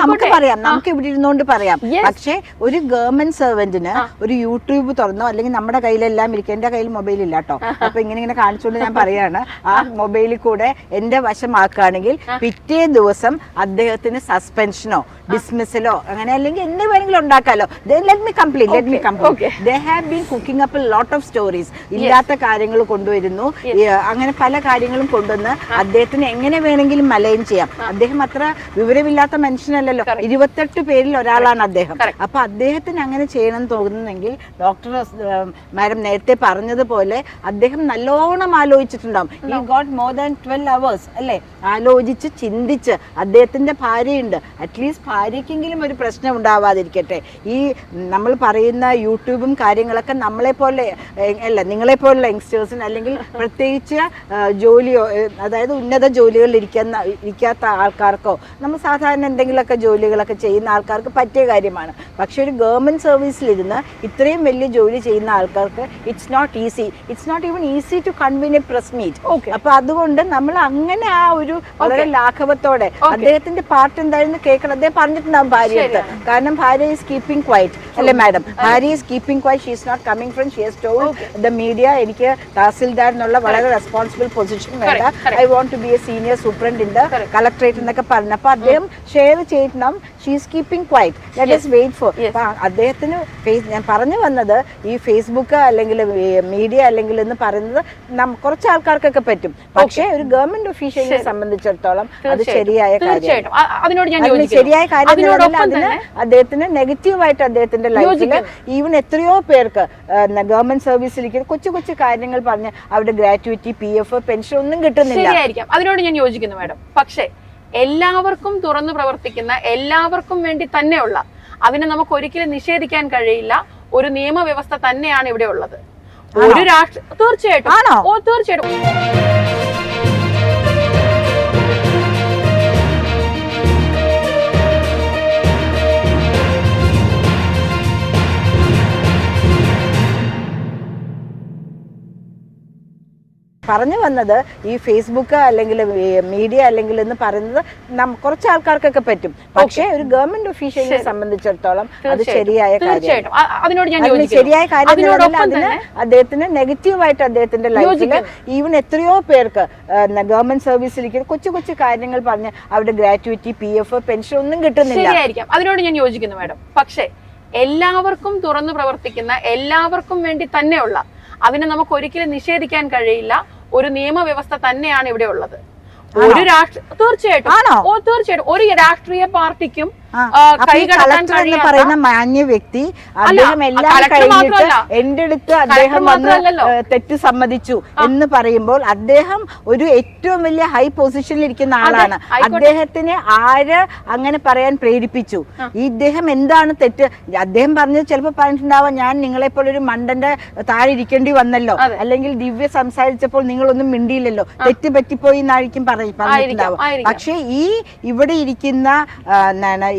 നമുക്ക് പറയാം, നമുക്ക് ഇവിടെ ഇരുന്നുകൊണ്ട് പറയാം. പക്ഷെ ഒരു ഗവൺമെന്റ് സെർവന്റിന് ഒരു യൂട്യൂബ് തുറന്നോ, അല്ലെങ്കിൽ നമ്മുടെ കയ്യിലെല്ലാം ഇരിക്കും. എന്റെ കയ്യിൽ മൊബൈൽ ഇല്ല കേട്ടോ, അപ്പൊ ഇങ്ങനെ കാണിച്ചുകൊണ്ട് ഞാൻ പറയാണ്, ആ മൊബൈലിൽ കൂടെ എന്റെ വശമാക്കുകയാണെങ്കിൽ പിറ്റേ ദിവസം അദ്ദേഹത്തിന് സസ്പെൻഷനോ ഡിസ്മിസലോ അങ്ങനെ അല്ലെങ്കിൽ എന്ത് വേണമെങ്കിലും ഉണ്ടാക്കാലോ. Let me complete. They have been cooking up lot of stories. ഇല്ലാത്ത കാര്യങ്ങൾ കൊണ്ടുവരുന്നു, അങ്ങനെ പല കാര്യങ്ങളും കൊണ്ടുവന്ന് അദ്ദേഹത്തിന് എങ്ങനെ വേണമെങ്കിലും മലയം ചെയ്യാം. അദ്ദേഹം അത്ര വിവരമില്ലാത്ത മനുഷ്യനല്ലല്ലോ, 28 പേരിൽ ഒരാളാണ് അദ്ദേഹം. അപ്പൊ അദ്ദേഹത്തിന് അങ്ങനെ ചെയ്യണം തോന്നുന്നെങ്കിൽ ഡോക്ടർ മാഡം നേരത്തെ പറഞ്ഞതുപോലെ അദ്ദേഹം നല്ലോണം ആലോചിച്ചിട്ടുണ്ടാവും. ഈ ഗോട്ട് മോർ ദാൻ 12 hours അല്ലെ, ആലോചിച്ച് ചിന്തിച്ച്. അദ്ദേഹത്തിന്റെ ഭാര്യയുണ്ട്, അറ്റ്ലീസ്റ്റ് ഭാര്യക്കെങ്കിലും ഒരു പ്രശ്നം ഉണ്ടാവാതിരിക്കട്ടെ. ഈ നമ്മൾ പറയുന്ന യൂട്യൂബും കാര്യങ്ങളൊക്കെ നമ്മളെ പോലെ അല്ല, നിങ്ങളെ പോലുള്ള യങ്സ്റ്റേഴ്സിന് അല്ലെങ്കിൽ പ്രത്യേകിച്ച് ജോലിയോ, അതായത് ഉന്നത ജോലികളിൽ ഇരിക്കാത്ത ആൾക്കാർക്കോ, നമ്മൾ സാധാരണ എന്തെങ്കിലുമൊക്കെ ജോലികളൊക്കെ ചെയ്യുന്ന ആൾക്കാർക്ക് പറ്റിയ കാര്യമാണ്. പക്ഷെ ഒരു ഗവൺമെന്റ് സർവീസിലിരുന്ന് ഇത്രയും വലിയ ജോലി ചെയ്യുന്ന ആൾക്കാർക്ക് it's not even easy to convene a press meet. അപ്പൊ അതുകൊണ്ട് നമ്മൾ അങ്ങനെ ആ ഒരു വളരെ ലാഘവത്തോടെ അദ്ദേഹത്തിന്റെ പാർട്ട് എന്തായിരുന്നു കേൾക്കണം. അദ്ദേഹം പറഞ്ഞിട്ടുണ്ടാവും ഭാര്യയുടെ, കാരണം ഭാര്യ ഈസ് കീപ്പിംഗ് ക്വൈറ്റ് അല്ലേ മാഡം, ഭാര്യ is keeping quiet, she is not coming from, she has told the media എനിക്ക് തഹസിൽദാർ എന്നുള്ള വളരെ റെസ്പോൺസിബിൾ പൊസിഷൻ വേണ്ട, I want to be a senior superintendent in the collectorate എന്നൊക്കെ പറഞ്ഞു. അപ്പൊ അദ്ദേഹം ഷെയർ ചെയ്തിട്ടുണ്ടാവും she is keeping quiet, let us wait for. അദ്ദേഹത്തിന് ഞാൻ പറഞ്ഞു വന്നത് ഈ ഫേസ്ബുക്ക് അല്ലെങ്കിൽ മീഡിയ അല്ലെങ്കിൽ എന്ന് പറയുന്നത് കുറച്ച് ആൾക്കാർക്കൊക്കെ പറ്റും. പക്ഷേ ഒരു ഗവൺമെന്റ് ഒഫീഷ്യലിനെ സംബന്ധിച്ചിടത്തോളം അത് ശരിയായ കാര്യം. ശരിയായ കാര്യം അദ്ദേഹത്തിന് നെഗറ്റീവായിട്ട് അദ്ദേഹത്തിന്റെ ലൈഫിൽ ഈവൻ എത്രയോ പേർക്ക് ഗവൺമെന്റ് സർവീസിലേക്ക് കൊച്ചു കൊച്ചു കാര്യങ്ങൾ പറഞ്ഞ് അവരുടെ ഗ്രാറ്റുവിറ്റി, PF, പെൻഷൻ ഒന്നും കിട്ടുന്നില്ല. അതിനോട് ഞാൻ യോജിക്കുന്നു മാഡം. പക്ഷേ എല്ലാവർക്കും തുറന്നു പ്രവർത്തിക്കുന്ന, എല്ലാവർക്കും വേണ്ടി തന്നെയുള്ള, അതിനെ നമുക്ക് ഒരിക്കലും നിഷേധിക്കാൻ കഴിയില്ല, ഒരു നിയമവ്യവസ്ഥ തന്നെയാണ് ഇവിടെ ഉള്ളത്. ഒരു തീർച്ചയായിട്ടും പറഞ്ഞു വന്നത് ഈ ഫേസ്ബുക്ക് അല്ലെങ്കിൽ മീഡിയ അല്ലെങ്കിൽ എന്ന് പറയുന്നത് കുറച്ച് ആൾക്കാർക്കൊക്കെ പറ്റും. പക്ഷേ ഒരു ഗവൺമെന്റ് ഒഫീഷ്യലിനെ സംബന്ധിച്ചിടത്തോളം അത് ശരിയായ കാര്യം. ശരിയായ കാര്യം അദ്ദേഹത്തിന് നെഗറ്റീവായിട്ട് അദ്ദേഹത്തിന്റെ ലൈഫിൽ ഈവൻ എത്രയോ പേർക്ക് ഗവൺമെന്റ് സർവീസിലേക്ക് കൊച്ചു കൊച്ചു കാര്യങ്ങൾ പറഞ്ഞ് അവരുടെ ഗ്രാറ്റുവിറ്റി, PF, പെൻഷൻ ഒന്നും കിട്ടുന്നില്ല. അതിനോട് ഞാൻ യോജിക്കുന്നു മാഡം. പക്ഷേ എല്ലാവർക്കും തുറന്നു പ്രവർത്തിക്കുന്ന, എല്ലാവർക്കും വേണ്ടി തന്നെയുള്ള, അതിനെ നമുക്ക് ഒരിക്കലും നിഷേധിക്കാൻ കഴിയില്ല, ഒരു നിയമവ്യവസ്ഥ തന്നെയാണ് ഇവിടെ ഉള്ളത്. തീർച്ചയായിട്ടും ഒരു രാഷ്ട്രീയ പാർട്ടിക്കും പറയുന്ന മാന്യ വ്യക്തി അദ്ദേഹം എല്ലാം കഴിഞ്ഞിട്ട് എന്റെ അടുത്ത് അദ്ദേഹം വന്ന് തെറ്റ് സമ്മതിച്ചു എന്ന് പറയുമ്പോൾ അദ്ദേഹം ഒരു ഏറ്റവും വലിയ ഹൈ പൊസിഷനിൽ ഇരിക്കുന്ന ആളാണ്. അദ്ദേഹത്തിന് ആര് അങ്ങനെ പറയാൻ പ്രേരിപ്പിച്ചു? ഇദ്ദേഹം എന്താണ് തെറ്റ്? അദ്ദേഹം പറഞ്ഞത് ചിലപ്പോൾ പറഞ്ഞിട്ടുണ്ടാവാം, ഞാൻ നിങ്ങളെപ്പോലെ ഒരു മണ്ടന്റെ താഴെ ഇരിക്കേണ്ടി വന്നല്ലോ, അല്ലെങ്കിൽ ദിവ്യ സംസാരിച്ചപ്പോൾ നിങ്ങളൊന്നും മിണ്ടിയില്ലല്ലോ, തെറ്റ് പറ്റിപ്പോയി എന്നായിരിക്കും പറഞ്ഞിട്ടുണ്ടാവും. പക്ഷെ ഇവിടെ ഇരിക്കുന്ന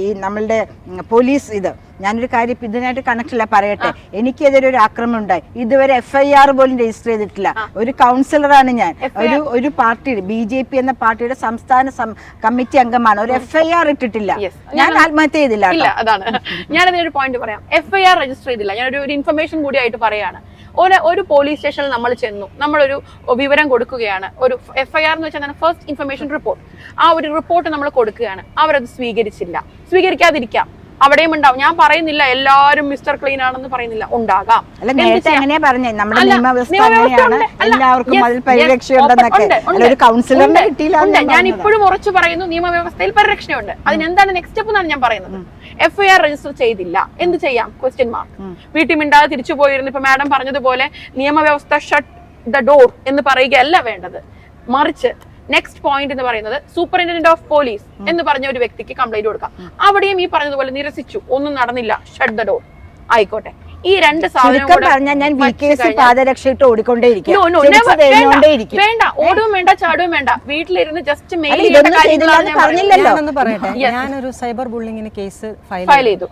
ഈ നമ്മളുടെ പോലീസ്, ഞാനൊരു കാര്യം ഇതിനായിട്ട് കണക്റ്റില്ല പറയട്ടെ, എനിക്കെതിരെ ഒരു ആക്രമണം ഉണ്ടായി, ഇതുവരെ FIR പോലും രജിസ്റ്റർ ചെയ്തിട്ടില്ല. ഒരു കൗൺസിലറാണ് ഞാൻ, ഒരു പാർട്ടി BJP എന്ന പാർട്ടിയുടെ സംസ്ഥാന കമ്മിറ്റി അംഗമാണ്. ഒരു FIR ഇട്ടിട്ടില്ല, ഞാൻ ആത്മഹത്യ ചെയ്തില്ല. അതാണ് ഞാനതിനൊരു പോയിന്റ് പറയാം. FIR രജിസ്റ്റർ ചെയ്തില്ല. ഞാനൊരു ഇൻഫർമേഷൻ കൂടി ആയിട്ട് പറയാണ്. ഒരു പോലീസ് സ്റ്റേഷനിൽ നമ്മൾ ചെന്നു, നമ്മളൊരു വിവരം കൊടുക്കുകയാണ്. ഒരു FIR എന്ന് വെച്ചാൽ ഫസ്റ്റ് ഇൻഫർമേഷൻ റിപ്പോർട്ട്. ആ ഒരു റിപ്പോർട്ട് നമ്മൾ കൊടുക്കുകയാണ്. അവരത് സ്വീകരിക്കാതിരിക്കാം, അവിടെയും ഉണ്ടാവും. ഞാൻ പറയുന്നില്ല എല്ലാവരും മിസ്റ്റർ ക്ലീൻ ആണെന്ന് പറയുന്നില്ല, ഉണ്ടാകാം. ഞാൻ ഇപ്പോഴും ഉറച്ചു പറയുന്നു, നിയമവ്യവസ്ഥയിൽ പരിരക്ഷയുണ്ട്. അതിനെന്താണ് നെക്സ്റ്റ് സ്റ്റെപ്പ് എന്നാണ് ഞാൻ പറയുന്നത്. FIR രജിസ്റ്റർ ചെയ്തില്ല, എന്ത് ചെയ്യാം? Question mark. വീട്ടിൽ മിണ്ടാതെ തിരിച്ചു പോയിരുന്നു. ഇപ്പൊ മാഡം പറഞ്ഞതുപോലെ നിയമവ്യവസ്ഥ ഷട്ട് ദ ഡോർ എന്ന് പറയുകയല്ല വേണ്ടത്, മറിച്ച് നെക്സ്റ്റ് പോയിന്റ് എന്ന് പറയുന്നത് സൂപ്പറിന്റൻഡന്റ് ഓഫ് പോലീസ് എന്ന് പറഞ്ഞ ഒരു വ്യക്തിക്ക് കംപ്ലൈന്റ് കൊടുക്കാം. അവിടെയും ഈ പറഞ്ഞതുപോലെ നിരസിച്ചു, ഒന്നും നടന്നില്ല, ഷട്ട് ദ ഡോർ, ആയിക്കോട്ടെ. ഈ രണ്ട് സാധനം ചുരുക്കം കൂടെ പറഞ്ഞാൽ ഞാൻ വച്ച് VKC കഴിഞ്ഞാൽ- പാദരക്ഷയിട്ട് ഓടിക്കൊണ്ടേയിരിക്കും, No, no, ചെരിച്ച് never. തേഞ്ഞുകൊണ്ടേയിരിക്കും. വേണ്ട, ഓടുകയും വേണ്ട, ചാടുകയും വേണ്ട, വീട്ടിലിരുന്ന് ജസ്റ്റ് മെയിൽ അല്ല, ചെയ്യേണ്ട ഇതൊന്നും കാര്യങ്ങളാണ് ചെയ്തില്ല ഞാൻ എന്ന് പറഞ്ഞില്ലല്ലോ. ഞാനൊന്ന് പറയട്ടെ, Yes. ഞാനൊരു സൈബർ ബുള്ളിങ്ങിന് കേസ് ഫയൽ ഫയൽ ചെയ്തു.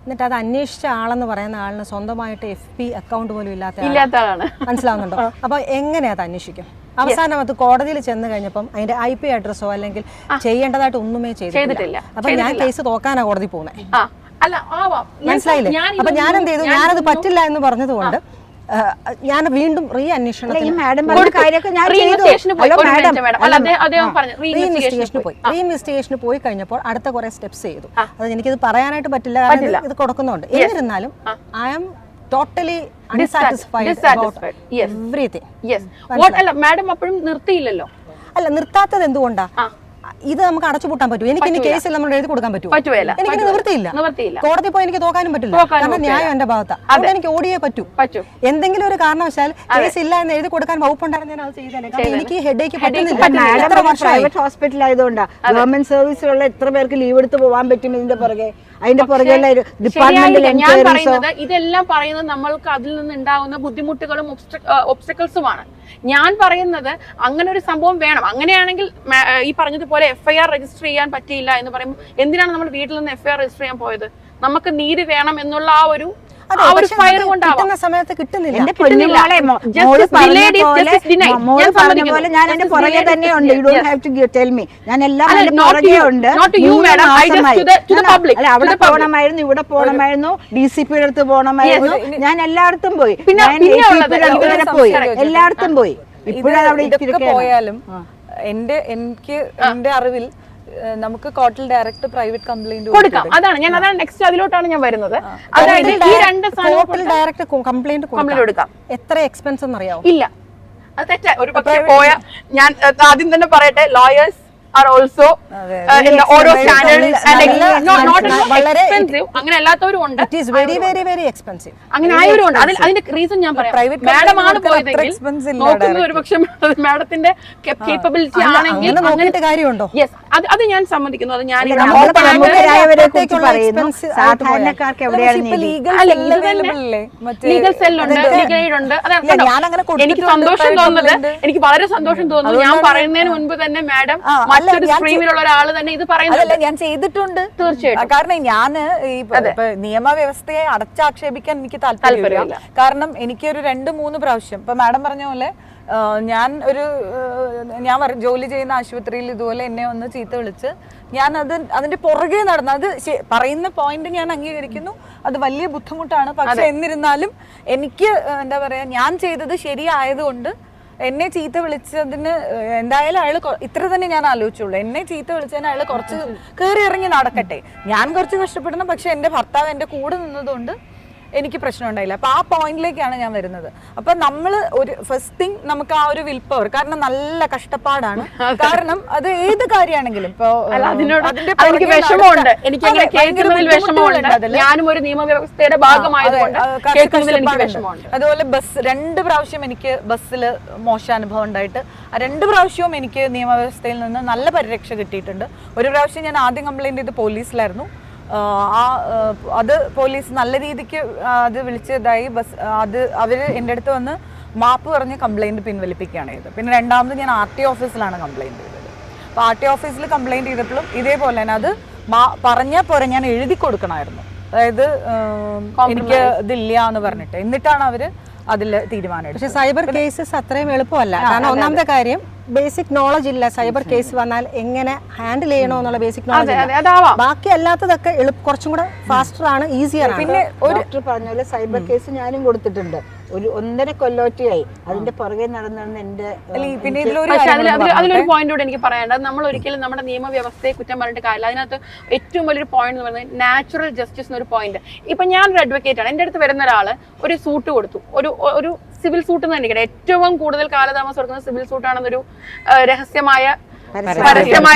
എന്നിട്ട് അത് അന്വേഷിച്ച ആളെന്ന് പറയുന്ന ആളിന് സ്വന്തമായിട്ട് FB അക്കൗണ്ട് പോലും ഇല്ലാത്ത ആളാണ്. ഇല്ലാത്ത ആളാണ്. മനസ്സിലാവുന്നുണ്ടോ? അപ്പൊ എങ്ങനെയാ അത് അന്വേഷിക്കും? അവസാനം അത് കോടതിയിൽ ചെന്ന് കഴിഞ്ഞപ്പം അതിന്റെ IP അഡ്രസ്സോ അല്ലെങ്കിൽ ചെയ്യേണ്ടതായിട്ട് ഒന്നുമേ ചെയ്തിട്ടില്ല. അപ്പൊ ഞാൻ കേസ് തോക്കാനാ കോടതി പോകുന്നത്. അല്ല, ആവാം. മനസ്സിലായില്ലേ? അപ്പൊ ഞാൻ എന്ത് ചെയ്തു, ഞാനത് പറ്റില്ല എന്ന് പറഞ്ഞതുകൊണ്ട് ഞാൻ വീണ്ടും റീ അന്വേഷണത്തിന് മാഡം പറഞ്ഞ കാര്യമൊക്കെ ഞാൻ റീഇൻവെസ്റ്റിഗേഷന് പോയി. ഒരു മിനിറ്റ് മാഡം. അല്ല, അദ്ദേഹം പറഞ്ഞു റീഇൻവെസ്റ്റിഗേഷന് പോയി. റീഇൻവെസ്റ്റിഗേഷന് പോയി കഴിഞ്ഞപ്പോൾ അടുത്ത കുറെ സ്റ്റെപ്സ് ചെയ്തു. അത് എനിക്കിത് പറയാനായിട്ട് പറ്റില്ല, കാരണം ഇത് കൊടുക്കുന്നുണ്ട്. എന്നിരുന്നാലും I am totally unsatisfied about everything. അല്ല, മാഡം അപ്പോഴും നിർത്തിയില്ലല്ലോ. അല്ല, നിർത്താത്തത് എന്തുകൊണ്ടാ? ഇത് നമുക്ക് അടച്ചുപൂട്ടാൻ പറ്റും. എനിക്ക് ഇനി കേസിൽ നമ്മൾ എഴുതി കൊടുക്കാൻ പറ്റുമോ? പറ്റുകയില്ല. എനിക്ക് നിവൃത്തിയില്ല. കോടതി പോയി എനിക്ക് തോക്കാനും പറ്റില്ല, കാരണം ന്യായം എന്റെ ഭാഗത്താ. അതുകൊണ്ട് എനിക്ക് ഓടിയേ പറ്റൂ. എന്തെങ്കിലും ഒരു കാരണവശാൽ കേസ് ഇല്ല എന്ന് എഴുതി കൊടുക്കാൻ വകുപ്പുണ്ടായിരുന്നു, ഞാൻ അത് ചെയ്തേനെ. കാരണം എനിക്ക് ഹെഡേക്ക് പറ്റുന്നില്ല. എത്ര വർഷമായി പ്രൈവറ്റ് ഹോസ്പിറ്റൽ ആയതുകൊണ്ടാ ഗവൺമെന്റ് സർവീസിലുള്ള എത്ര പേർക്ക് ലീവ് എടുത്ത് പോകാൻ പറ്റും ഇതിന്റെ പുറകെ? അതിന്റെ പുറകെ ഡിപ്പാർട്ട്മെന്റിൽ ഞാൻ പറയുന്നത് ഇതെല്ലാം പറയുന്നത് നമ്മൾക്ക് അതിൽ നിന്ന് ഉണ്ടാകുന്ന ബുദ്ധിമുട്ടുകളും ഒബ്സ്റ്റക്കിൾസുമാണ്. ഞാൻ പറയുന്നത് അങ്ങനെ ഒരു സംഭവം വേണം. അങ്ങനെയാണെങ്കിൽ ഈ പറഞ്ഞതുപോലെ FIR രജിസ്റ്റർ ചെയ്യാൻ പറ്റിയില്ല എന്ന് പറയുമ്പോൾ എന്തിനാണ് നമ്മൾ വീട്ടിൽ നിന്ന് FIR രജിസ്റ്റർ ചെയ്യാൻ പോയത്? നമുക്ക് നീതി വേണം എന്നുള്ള ആ ഒരു ഫയർ കൊണ്ടാവാം. സമയത്ത് കിട്ടുന്നില്ല. എന്റെ പൊന്നുമോളെ, മോള് പറഞ്ഞ പോലെ ഞാൻ എന്റെ പുറകെ തന്നെ ഉണ്ട്. You don't have to tell me. ഞാൻ എല്ലാം എന്റെ പുറകെ ഉണ്ട്. അല്ല, അവിടെ പോകണമായിരുന്നു, ഇവിടെ പോകണമായിരുന്നു, DCPയുടെ അടുത്ത് പോകണമായിരുന്നു, ഞാൻ എല്ലായിടത്തും പോയി, ഞാൻ ACPയുടെ അടുത്ത് വരെ പോയി, എല്ലായിടത്തും പോയി. ഇപ്പോഴാണ് അവിടെ ഇതൊക്കെ പോയാലും എന്റെ അറിവിൽ നമുക്ക് കോർട്ടിൽ ഡയറക്റ്റ് പ്രൈവറ്റ് കംപ്ലൈന്റ് കൊടുക്കാം. അതാണ് നെക്സ്റ്റ് അതിലോട്ടാണ് ഞാൻ വരുന്നത്. അതായത് ഈ രണ്ട് കോർട്ടിൽ ഡയറക്റ്റ് കംപ്ലൈന്റ് കൊടുക്കാം. എത്ര എക്സ്പെൻസ് എന്ന് അറിയാമോ? ഇല്ല, അത് തെറ്റാ. ഒരു പക്ഷേ പോയ ഞാൻ ആദ്യം തന്നെ പറയട്ടെ, ലോയേഴ്സ് are also ഓരോ സ്റ്റാൻഡേർഡ് വളരെ എക്സ്പെൻസീവ്. അങ്ങനെ അല്ലാത്തവരും ഉണ്ട്. It is very very very expensive. അങ്ങനെ ആയവരും ഉണ്ട്. അതിന്റെ റീസൺ ഞാൻ പറയാം. മാഡം ആണ് പോയതെങ്കിൽ നോക്കുന്നത് ഒരുപക്ഷെ മാഡത്തിന്റെ കേപ്പബിലിറ്റി ആണെങ്കിൽ നോക്കിയിട്ട് കാര്യമുണ്ടോ? യെസ്, അത് ഞാൻ സമ്മതിക്കുന്നു. അത് ഞാൻ പ്രമുഖരായവരെ കുറിച്ച് പറയുന്നു. സാധാരണക്കാർക്ക് എവിടെയാണ് ലീഗൽ സെല്ലുണ്ട്, ലീഗൽ എയ്ഡ് ഉണ്ട്. എനിക്ക് സന്തോഷം തോന്നുന്നത്, എനിക്ക് വളരെ സന്തോഷം തോന്നുന്നു, ഞാൻ പറയുന്നതിന് മുൻപ് തന്നെ മാഡം മറ്റൊരു സ്ട്രീമിലുള്ള ഒരാൾ തന്നെ ഇത് പറയുന്നത്. ഞാൻ ചെയ്തിട്ടുണ്ട് തീർച്ചയായിട്ടും. കാരണം ഞാൻ ഈ നിയമവ്യവസ്ഥയെ അടച്ചാക്ഷേപിക്കാൻ എനിക്ക് താല്പര്യമില്ല. കാരണം എനിക്കൊരു 2-3 പ്രാവശ്യം ഇപ്പൊ മാഡം പറഞ്ഞ പോലെ ഞാൻ ജോലി ചെയ്യുന്ന ആശുപത്രിയിൽ ഇതുപോലെ എന്നെ ഒന്ന് ചീത്ത വിളിച്ച് ഞാൻ അതിന്റെ പുറകെ നടന്നു. അത് പറയുന്ന പോയിന്റ് ഞാൻ അംഗീകരിക്കുന്നു, അത് വലിയ ബുദ്ധിമുട്ടാണ്. പക്ഷെ എന്നിരുന്നാലും എനിക്ക് എന്താ പറയാ, ഞാൻ ചെയ്തത് ശരിയായതുകൊണ്ട് എന്നെ ചീത്ത വിളിച്ചതിന് എന്തായാലും അയാൾ ഇത്ര തന്നെ ഞാൻ ആലോചിച്ചുള്ളൂ. എന്നെ ചീത്ത വിളിച്ചതിന് അയാൾ കുറച്ച് കയറി ഇറങ്ങി നടക്കട്ടെ, ഞാൻ കുറച്ച് കഷ്ടപ്പെടണം. പക്ഷെ എന്റെ ഭർത്താവ് എന്റെ കൂടെ നിന്നതുകൊണ്ട് എനിക്ക് പ്രശ്നം ഉണ്ടായില്ല. അപ്പൊ ആ പോയിന്റിലേക്കാണ് ഞാൻ വരുന്നത്. അപ്പൊ നമ്മള് ഒരു ഫസ്റ്റ് തിങ് നമുക്ക് ആ ഒരു വിൽ പവർ, കാരണം നല്ല കഷ്ടപ്പാടാണ്. കാരണം അത് ഏത് കാര്യമാണെങ്കിലും ഇപ്പൊ എനിക്ക് വിഷമമുണ്ട്, എനിക്ക് അങ്ങനെ കേൾക്കുന്നതിൽ വിഷമമുണ്ട്. ഞാനും ഒരു നിയമവ്യവസ്ഥയുടെ ഭാഗമായതുകൊണ്ട് കേൾക്കുന്നതിൽ എനിക്ക് വിഷമമുണ്ട്. അതുപോലെ 2 പ്രാവശ്യം എനിക്ക് ബസ്സിൽ മോശാനുഭവം ഉണ്ടായിട്ട് 2 പ്രാവശ്യവും എനിക്ക് നിയമവ്യവസ്ഥയിൽ നിന്ന് നല്ല പരിരക്ഷ കിട്ടിയിട്ടുണ്ട്. ഒരു പ്രാവശ്യം ഞാൻ ആദ്യം കംപ്ലൈന്റ് ചെയ്ത് പോലീസിലായിരുന്നു. അത് പോലീസ് നല്ല രീതിക്ക് അത് വിളിച്ചതായി അവര് എൻ്റെ അടുത്ത് വന്ന് മാപ്പ് പറഞ്ഞ് കംപ്ലൈന്റ് പിൻവലിപ്പിക്കുകയാണ് ചെയ്തത്. പിന്നെ രണ്ടാമത് ഞാൻ RT ഓഫീസിലാണ് കംപ്ലൈന്റ് ചെയ്തത്. അപ്പോൾ RT ഓഫീസിൽ കംപ്ലൈന്റ് ചെയ്തപ്പോഴും ഇതേപോലെ തന്നെ അത് പറഞ്ഞാൽ പോരെ, ഞാൻ എഴുതി കൊടുക്കണമായിരുന്നു. അതായത് എനിക്ക് ഇതില്ല എന്ന് പറഞ്ഞിട്ട്, എന്നിട്ടാണ് അവര് അതിൽ തീരുമാനം എടുത്തത്. പക്ഷെ സൈബർ കേസസ് അത്രയും എളുപ്പമല്ല. കാരണം ഒന്നാമത്തെ കാര്യം ബേസിക് നോളജ് ഇല്ല. സൈബർ കേസ് വന്നാൽ എങ്ങനെ ഹാൻഡിൽ ചെയ്യണോ എന്നുള്ള ബേസിക് നോളജ്. ബാക്കി അല്ലാത്തതൊക്കെ കുറച്ചും കൂടെ ഫാസ്റ്റർ ആണ്, ഈസിയർ ആണ്. പിന്നെ ഡോക്ടർ പറഞ്ഞ പോലെ സൈബർ കേസ് ഞാനും കൊടുത്തിട്ടുണ്ട്. ഒരു 1.5 കൊല്ലമായിട്ട് അതിന്റെ പുറകെ നടന്നാണ് എന്റെ. പിന്നെ അതിലൊരു പോയിന്റ് കൂടെ എനിക്ക് പറയാനുണ്ട്. നമ്മൾ ഒരിക്കലും നമ്മുടെ നിയമവ്യവസ്ഥയെ കുറ്റം പറഞ്ഞിട്ട് കാര്യമില്ല. അതിനകത്ത് ഏറ്റവും വലിയൊരു പോയിന്റ് എന്ന് പറയുന്നത് നാച്ചുറൽ ജസ്റ്റിസ് എന്നൊരു പോയിന്റ്. ഇപ്പൊ ഞാനൊരു അഡ്വക്കേറ്റ് ആണ്, എന്റെ അടുത്ത് വരുന്ന ഒരാള് ഒരു സൂട്ട് കൊടുത്തു, ഒരു സിവിൽ സൂട്ട് എന്ന് തന്നെ. ഏറ്റവും കൂടുതൽ കാലതാമസം എടുക്കുന്ന സിവിൽ സൂട്ടാണെന്നൊരു പരസ്യമായ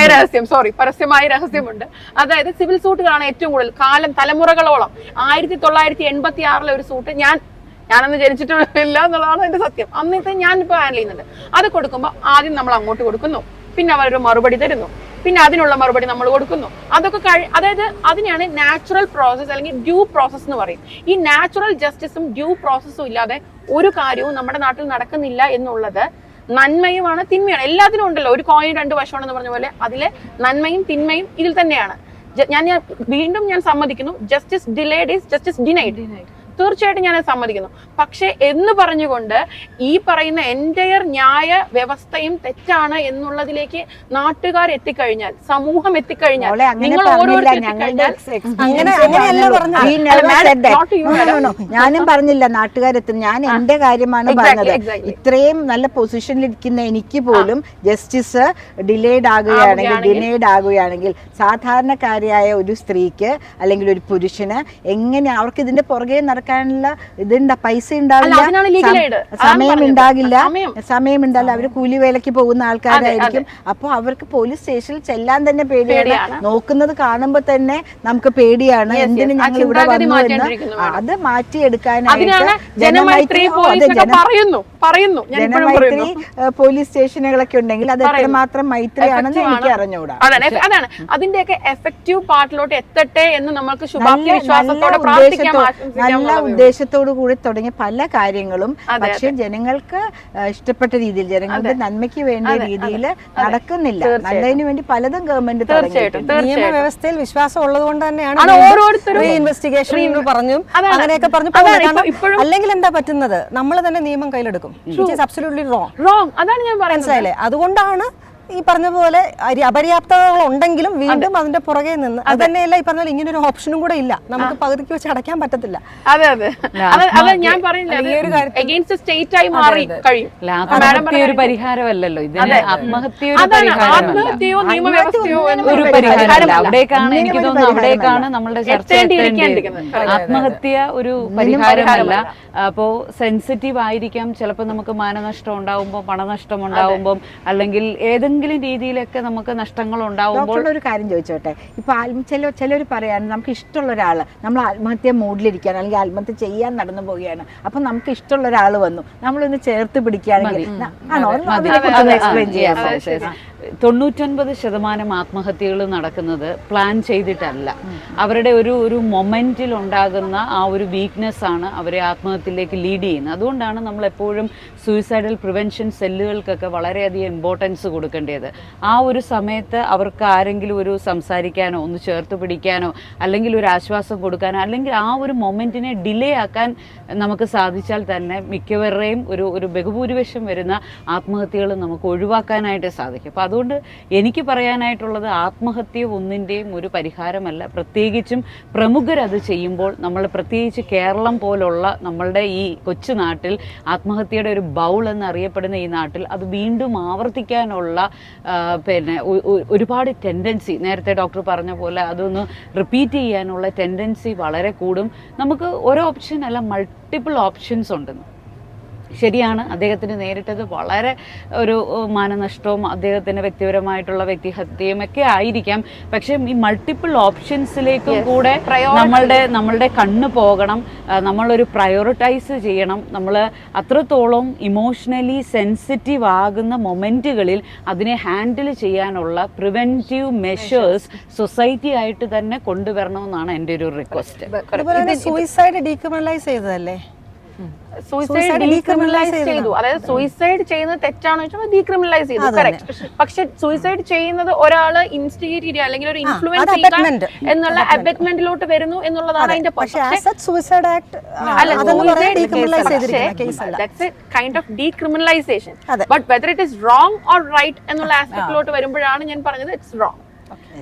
രഹസ്യമുണ്ട്. അതായത് സിവിൽ സൂട്ടുകളാണ് ഏറ്റവും കൂടുതൽ തലമുറകളോളം 1986 ഒരു സൂട്ട് ഞാനന്ന് ജനിച്ചിട്ടില്ല എന്നുള്ളതാണ് എന്റെ സത്യം. അന്നത്തെ ഞാനിപ്പോൾ ഹാൻഡിൽ ചെയ്യുന്നുണ്ട്. അത് കൊടുക്കുമ്പോൾ ആദ്യം നമ്മൾ അങ്ങോട്ട് കൊടുക്കുന്നു, പിന്നെ അവരൊരു മറുപടി തരുന്നു, പിന്നെ അതിനുള്ള മറുപടി നമ്മൾ കൊടുക്കുന്നു. അതൊക്കെ അതായത് അതിനെയാണ് നാച്ചുറൽ പ്രോസസ് അല്ലെങ്കിൽ ഡ്യൂ പ്രോസസ് എന്ന് പറയും. ഈ നാച്ചുറൽ ജസ്റ്റിസും ഡ്യൂ പ്രോസസ്സും ഇല്ലാതെ ഒരു കാര്യവും നമ്മുടെ നാട്ടിൽ നടക്കുന്നില്ല എന്നുള്ളത് നന്മയുമാണ് തിന്മയാണ്. എല്ലാത്തിനും ഉണ്ടല്ലോ ഒരു കോയിൻ രണ്ട് വശമാണെന്ന് പറഞ്ഞ പോലെ അതിലെ നന്മയും തിന്മയും ഇതിൽ തന്നെയാണ്. വീണ്ടും ഞാൻ സമ്മതിക്കുന്നു, justice delayed is justice denied. തീർച്ചയായിട്ടും ഞാൻ സമ്മതിക്കുന്നു. പക്ഷെ എന്ന് പറഞ്ഞുകൊണ്ട് ഈ പറയുന്ന എൻറ്റയർ ന്യായ വ്യവസ്ഥയും തെറ്റാണ് എന്നുള്ളതിലേക്ക് നാട്ടുകാർ എത്തിക്കഴിഞ്ഞാൽ, സമൂഹം എത്തിക്കഴിഞ്ഞാൽ, നിങ്ങൾ ഓരോരുത്തരും ഞാനും പറഞ്ഞില്ല നാട്ടുകാരെത്തുന്നു. ഞാൻ എന്റെ കാര്യമാണ് പറഞ്ഞത്. ഇത്രയും നല്ല പൊസിഷനിലിരിക്കുന്ന എനിക്ക് പോലും ജസ്റ്റിസ് ഡിലേഡ് ആകുകയാണെങ്കിൽ, ഡിനൈഡ് ആകുകയാണെങ്കിൽ, സാധാരണക്കാരിയായ ഒരു സ്ത്രീക്ക് അല്ലെങ്കിൽ ഒരു പുരുഷന് എങ്ങനെ അവർക്ക് ഇതിന്റെ പുറകെ നടക്കാനുള്ള ഇതുണ്ടാ പൈസ ഉണ്ടാവില്ല, സമയം ഉണ്ടാകില്ല. അവര് കൂലിവേലയ്ക്ക് പോകുന്ന ആൾക്കാരായിരിക്കും. അപ്പൊ അവർക്ക് പോലീസ് സ്റ്റേഷനിൽ ചെല്ലാൻ തന്നെ പേടിയാണ്. നോക്കുന്നത് കാണുമ്പോ തന്നെ നമുക്ക് പേടിയാണ്. എന്തിനു ഞങ്ങൾ ഇവിടെ വന്നു എന്ന് അത് മാറ്റിയെടുക്കാനായിട്ട് ജനമൈത്രി പോലീസ് സ്റ്റേഷനുകളൊക്കെ ഉണ്ടെങ്കിൽ അത് എത്രമാത്രം മൈത്രിയാണെന്ന് എനിക്ക് അറിഞ്ഞുകൂടാ. അതാണ് അതിന്റെയൊക്കെ എഫക്റ്റീവ് പാർട്ടിലോട്ട് എത്തട്ടെ എന്ന് നമുക്ക് ശുഭാപ്തി വിശ്വാസത്തോടെ പ്രാർത്ഥിക്കാം. നല്ല ഉദ്ദേശത്തോടു കൂടി തുടങ്ങിയ പല കാര്യങ്ങളും പക്ഷെ ജനങ്ങൾക്ക് ഇഷ്ടപ്പെട്ട രീതിയിൽ, ജനങ്ങളുടെ നന്മയ്ക്ക് വേണ്ട രീതിയിൽ നടക്കുന്നില്ല. നല്ലതിന് വേണ്ടി പലതും ഗവൺമെന്റ് നിയമവ്യവസ്ഥയിൽ വിശ്വാസം ഉള്ളത് കൊണ്ട് തന്നെയാണ് ഇൻവെസ്റ്റിഗേഷൻ പറഞ്ഞും അങ്ങനെയൊക്കെ പറഞ്ഞു. അല്ലെങ്കിൽ എന്താ പറ്റുന്നത്, നമ്മൾ തന്നെ നിയമം കയ്യിലെടുക്കും. Absolutely wrong. അതാണ് ഞാൻ മനസ്സിലായില്ലേ? അതുകൊണ്ടാണ് ഈ പറഞ്ഞ പോലെ അപര്യാപ്തതകൾ ഉണ്ടെങ്കിലും വീണ്ടും അതിന്റെ പുറകെ നിന്ന് അത് തന്നെയല്ല ഈ പറഞ്ഞ ഇങ്ങനെ ഒരു ഓപ്ഷനും കൂടെ ഇല്ല. നമുക്ക് പകുതിക്ക് വെച്ച് അടയ്ക്കാൻ പറ്റത്തില്ല. ഞാൻ ഒരു പരിഹാരമല്ലല്ലോ ഇതിന്. ആത്മഹത്യയോ നിയമവ്യവസ്ഥയോ ഒരു പരിഹാരമല്ല. അവിടേക്കാണ് എനിക്ക് തോന്നുന്നു, അവിടേക്കാണ് നമ്മളുടെ ചർച്ച എത്തേണ്ടത്. ആത്മഹത്യ ഒരു പരിഹാരമല്ല. അപ്പോ സെൻസിറ്റീവ് ആയിരിക്കാം. ചിലപ്പോൾ നമുക്ക് മാനനഷ്ടം ഉണ്ടാവുമ്പോൾ, പണനഷ്ടം ഉണ്ടാവുമ്പോൾ, അല്ലെങ്കിൽ ഏതെങ്കിലും രീതിയിലൊക്കെ നമുക്ക് നഷ്ടങ്ങൾ ഉണ്ടാവുമ്പോൾ. ഒരു കാര്യം ചോദിച്ചോട്ടെ, ഇപ്പൊ ചിലർ പറയാണ് നമുക്ക് ഇഷ്ടമുള്ള ഒരാള്, നമ്മൾ ആത്മഹത്യ മൂഡിലിരിക്കുകയാണ് അല്ലെങ്കിൽ ആത്മഹത്യ ചെയ്യാൻ നടന്നു പോവുകയാണ്, അപ്പൊ നമുക്ക് ഇഷ്ടമുള്ള ഒരാൾ വന്നു, നമ്മളൊന്ന് ചേർത്ത് പിടിക്കുകയാണെങ്കിൽ 99% ആത്മഹത്യകൾ നടക്കുന്നത് പ്ലാൻ ചെയ്തിട്ടല്ല. അവരുടെ ഒരു മൊമെന്റിൽ ഉണ്ടാകുന്ന ആ ഒരു വീക്ക്നെസ് ആണ് അവരെ ആത്മഹത്യയിലേക്ക് ലീഡ് ചെയ്യുന്നത്. അതുകൊണ്ടാണ് നമ്മൾ എപ്പോഴും സൂയിസൈഡൽ പ്രിവെൻഷൻ സെല്ലുകൾക്കൊക്കെ വളരെയധികം ഇമ്പോർട്ടൻസ് കൊടുക്കേണ്ടത്. ആ ഒരു സമയത്ത് അവർക്ക് ആരെങ്കിലും ഒരു സംസാരിക്കാനോ ഒന്ന് ചേർത്ത് പിടിക്കാനോ അല്ലെങ്കിൽ ഒരു ആശ്വാസം കൊടുക്കാനോ അല്ലെങ്കിൽ ആ ഒരു മൊമെന്റിനെ ഡിലേ ആക്കാൻ നമുക്ക് സാധിച്ചാൽ തന്നെ മിക്കവരുടെയും ഒരു ബഹുഭൂരിപക്ഷം വരുന്ന ആത്മഹത്യകൾ നമുക്ക് ഒഴിവാക്കാനായിട്ട് സാധിക്കും. അപ്പോൾ അതുകൊണ്ട് എനിക്ക് പറയാനായിട്ടുള്ളത്, ആത്മഹത്യ ഒന്നിൻ്റെയും ഒരു പരിഹാരമല്ല. പ്രത്യേകിച്ചും പ്രമുഖരത് ചെയ്യുമ്പോൾ, നമ്മൾ പ്രത്യേകിച്ച് കേരളം പോലുള്ള നമ്മളുടെ ഈ കൊച്ചു നാട്ടിൽ, ആത്മഹത്യയുടെ ഒരു ബൗൾ എന്നറിയപ്പെടുന്ന ഈ നാട്ടിൽ അത് വീണ്ടും ആവർത്തിക്കാനുള്ള ഒരുപാട് ടെൻഡൻസി, നേരത്തെ ഡോക്ടർ പറഞ്ഞ പോലെ അതൊന്ന് റിപ്പീറ്റ് ചെയ്യാനുള്ള ടെൻഡൻസി വളരെ കൂടും. നമുക്ക് ഒരു ഓപ്ഷൻ അല്ല, മൾട്ടിപ്പിൾ ഓപ്ഷൻസ് ഉണ്ടെന്ന്. ശരിയാണ്, അദ്ദേഹത്തിന് നേരിട്ടത് വളരെ ഒരു മാനനഷ്ടവും അദ്ദേഹത്തിന് വ്യക്തിപരമായിട്ടുള്ള വ്യക്തിഹത്യയും ഒക്കെ ആയിരിക്കാം. പക്ഷെ ഈ മൾട്ടിപ്പിൾ ഓപ്ഷൻസിലേക്കും കൂടെ നമ്മളുടെ കണ്ണ് പോകണം. നമ്മളൊരു പ്രയോറിറ്റൈസ് ചെയ്യണം. നമ്മൾ അത്രത്തോളം ഇമോഷണലി സെൻസിറ്റീവ് ആകുന്ന മൊമെന്റുകളിൽ അതിനെ ഹാൻഡിൽ ചെയ്യാനുള്ള പ്രിവെന്റീവ് മെഷേഴ്സ് സൊസൈറ്റി ആയിട്ട് തന്നെ കൊണ്ടുവരണമെന്നാണ് എൻ്റെ ഒരു റിക്വസ്റ്റ്. സൂയിസൈഡ് ഡീക്രിമിനലൈസ് ചെയ്തതല്ലേ? സൂയിസൈഡ് ഡീക്രിമിനലൈസ് ചെയ്തു. അതായത് സൂയിസൈഡ് ചെയ്യുന്നത് തെറ്റാണോ ചോദിച്ചാൽ ഡീക്രിമിനലൈസ് ചെയ്തു, കറക്റ്റ്. പക്ഷെ സൂയിസൈഡ് ചെയ്യുന്നത് ഒരാള് ഇൻസ്റ്റിഗേറ്റ് ചെയ്യുക അല്ലെങ്കിൽ ഒരു ഇൻഫ്ലുവൻസ് ചെയ്യുക എന്നുള്ള അബറ്റ്മെന്റിലോട്ട് വരുന്നു എന്നുള്ളതാണ് അതിന്റെ kind of decriminalisation. But whether it is wrong or right എന്നുള്ള ആസ്പെക്ടിലോട്ട് വരുമ്പോഴാണ് ഞാൻ പറഞ്ഞത് it's wrong.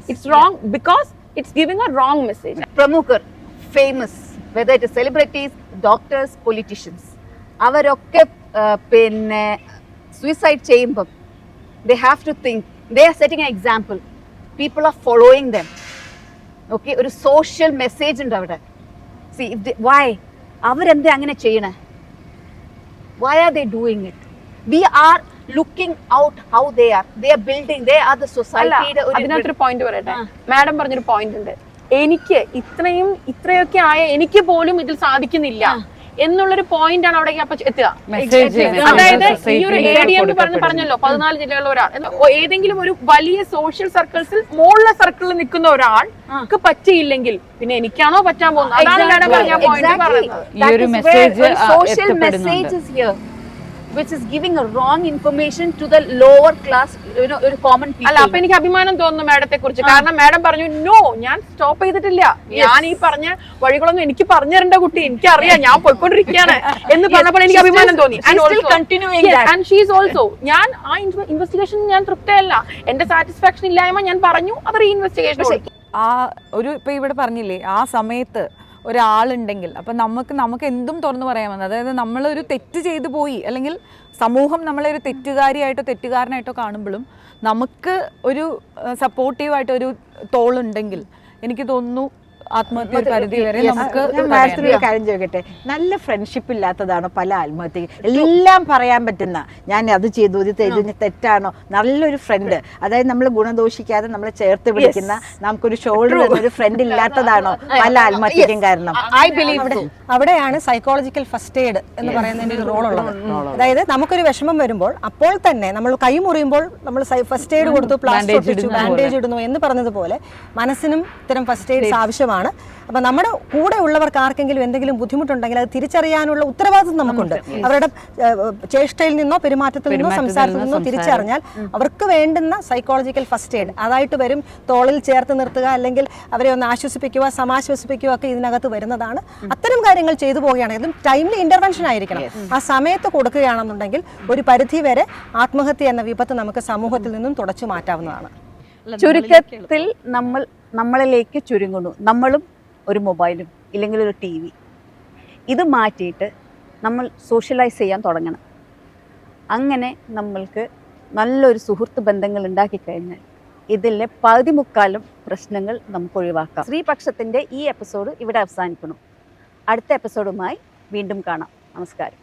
It's wrong because it's giving a wrong message. പ്രമുഖർ, famous, whether it is celebrities, doctors, politicians, അവരൊക്കെ പിന്നെ സൂയിസൈഡ് ചെയ്യുമ്പം they have to think, they are setting an example, people are following them. Okay, ഒരു social message ഉണ്ട് അവിടെ. See, why അവരെന്താ അങ്ങനെ ചെയ്യണേ? Why are they doing it? We are looking out how they are building, they are the society. അതിനകത്തൊരു point പറയട്ടെ. Madam പറഞ്ഞൊരു point ഉണ്ട്, എനിക്ക് ഇത്രയൊക്കെ ആയ എനിക്ക് പോലും ഇതിൽ സാധിക്കുന്നില്ല എന്നുള്ളൊരു പോയിന്റ് ആണ് അവിടേക്ക് അപ്പൊ എത്തുക. Message അതായത് ഈ society ഒരു യിൽ ADM എന്ന് കൊടുക്കപ്പെടുന്നു. പറഞ്ഞല്ലോ 14 ജില്ലകളിൽ ഒരാൾ ഏതെങ്കിലും ഒരു വലിയ സോഷ്യൽ സർക്കിൾസിൽ മുകളിലെ സർക്കിളിൽ നിൽക്കുന്ന ഒരാൾക്ക് പറ്റിയില്ലെങ്കിൽ പിന്നെ എനിക്കാണോ പറ്റാൻ പോകുന്നത്? അതാണ് മാഡം പറഞ്ഞ പോയിന്റ് പറയുന്നത്. ഈ ഒരു message social message is here which is giving a wrong information to the lower class, ഒരു common people. അല്ല, അപ്പൊ എനിക്ക് അഭിമാനം തോന്നുന്നു മാഡത്തെ കുറിച്ച്. കാരണം മാഡം പറഞ്ഞു നോ, ഞാൻ സ്റ്റോപ്പ് ചെയ്തിട്ടില്ല, ഞാൻ ഈ പറഞ്ഞ വഴികളൊന്നും എനിക്ക് പറഞ്ഞു തരേണ്ട കുട്ടി, എനിക്കറിയാം, ഞാൻ പോയിക്കൊണ്ടിരിക്കുകയാണ് എന്ന് പറഞ്ഞപ്പോൾ എനിക്ക് അഭിമാനം തോന്നി. ആൻഡ് ഷീ ഈസ് ഓൾസോ, ഞാൻ ആ ഇൻവെസ്റ്റിഗേഷൻ ഞാൻ തൃപ്തിയല്ല, എന്റെ സാറ്റിസ്ഫാക്ഷൻ ഇല്ലായ്മ ഞാൻ പറഞ്ഞു, അത് റീ ഇൻവെസ്റ്റിഗേഷൻ. ആ ഒരു ഇപ്പൊ ഇവിടെ പറഞ്ഞില്ലേ ആ സമയത്ത് ഒരാളുണ്ടെങ്കിൽ അപ്പം നമുക്ക് എന്തും തുറന്നു പറയാമെന്ന്. അതായത് നമ്മളൊരു തെറ്റ് ചെയ്തു പോയി, അല്ലെങ്കിൽ സമൂഹം നമ്മളെ ഒരു തെറ്റുകാരിയായിട്ടോ തെറ്റുകാരനായിട്ടോ കാണുമ്പോഴും നമുക്ക് ഒരു സപ്പോർട്ടീവായിട്ട് ഒരു തോളുണ്ടെങ്കിൽ എനിക്ക് തോന്നുന്നു ആത്മഹത്യ ഒരു പരിധി വരെ നമുക്ക് മാഡത്തിന് ഒരു കാര്യം ചോദിക്കട്ടെ, നല്ല ഫ്രണ്ട്ഷിപ്പ് ഇല്ലാത്തതാണോ പല ആത്മഹത്യക്ക്? എല്ലാം പറയാൻ പറ്റുന്ന, ഞാൻ അത് ചെയ്തു, ഇത് ചെയ്തു, തെറ്റാണോ, നല്ലൊരു ഫ്രണ്ട്, അതായത് നമ്മൾ ഗുണദോഷിക്കാതെ നമ്മളെ ചേർത്ത് പിടിക്കുന്ന, നമുക്കൊരു ഷോൾഡർ ഒരു ഫ്രണ്ട് ഇല്ലാത്തതാണോ പല ആത്മഹത്യക്കും കാരണം? അവിടെയാണ് സൈക്കോളജിക്കൽ ഫസ്റ്റ് എയ്ഡ് എന്ന് പറയുന്നതിന്റെ ഒരു റോൾ ഉള്ളത്. അതായത് നമുക്കൊരു വിഷമം വരുമ്പോൾ അപ്പോൾ തന്നെ നമ്മൾ കൈ മുറിയുമ്പോൾ നമ്മൾ ഫസ്റ്റ് എയ്ഡ് കൊടുത്തു, പ്ലാസ്റ്റർ ഒട്ടിച്ചു, ബാൻഡേജ് ഇടുന്നു എന്ന് പറഞ്ഞതുപോലെ മനസ്സിനും ഇത്തരം ഫസ്റ്റ് എയ്ഡ്സ് ആവശ്യമാണ്. അപ്പൊ നമ്മുടെ കൂടെ ഉള്ളവർക്ക് ആർക്കെങ്കിലും എന്തെങ്കിലും ബുദ്ധിമുട്ടുണ്ടെങ്കിൽ അത് തിരിച്ചറിയാനുള്ള ഉത്തരവാദിത്വം നമുക്കുണ്ട്. അവരുടെ ചേഷ്ടയിൽ നിന്നോ പെരുമാറ്റത്തിൽ നിന്നോ സംസാരത്തിൽ നിന്നോ തിരിച്ചറിഞ്ഞാൽ അവർക്ക് വേണ്ടുന്ന സൈക്കോളജിക്കൽ ഫസ്റ്റ് എയ്ഡ് അതായിട്ട് വരും. തോളിൽ ചേർത്ത് നിർത്തുക, അല്ലെങ്കിൽ അവരെ ഒന്ന് ആശ്വസിപ്പിക്കുക, സമാശ്വസിപ്പിക്കുക ഒക്കെ ഇതിനകത്ത് വരുന്നതാണ്. അത്തരം കാര്യങ്ങൾ ചെയ്തു പോവുകയാണെങ്കിൽ ഇതും ടൈംലി ഇന്റർവെൻഷൻ ആയിരിക്കണം. ആ സമയത്ത് കൊടുക്കുകയാണെന്നുണ്ടെങ്കിൽ ഒരു പരിധി വരെ ആത്മഹത്യ എന്ന വിപത്ത് നമുക്ക് സമൂഹത്തിൽ നിന്നും തുടച്ചു മാറ്റാവുന്നതാണ്. ചുരുക്കത്തിൽ നമ്മളിലേക്ക് ചുരുങ്ങുന്നു. നമ്മളും ഒരു മൊബൈലും ഇല്ലെങ്കിൽ ഒരു TV, ഇത് മാറ്റിയിട്ട് നമ്മൾ സോഷ്യലൈസ് ചെയ്യാൻ തുടങ്ങണം. അങ്ങനെ നമ്മൾക്ക് നല്ലൊരു സുഹൃത്ത് ബന്ധങ്ങൾ ഉണ്ടാക്കി കഴിഞ്ഞാൽ ഇതിലെ 12 പ്രശ്നങ്ങൾ നമുക്ക് ഒഴിവാക്കാം. സ്ത്രീപക്ഷത്തിൻ്റെ ഈ എപ്പിസോഡ് ഇവിടെ അവസാനിക്കുന്നു. അടുത്ത എപ്പിസോഡുമായി വീണ്ടും കാണാം. നമസ്കാരം.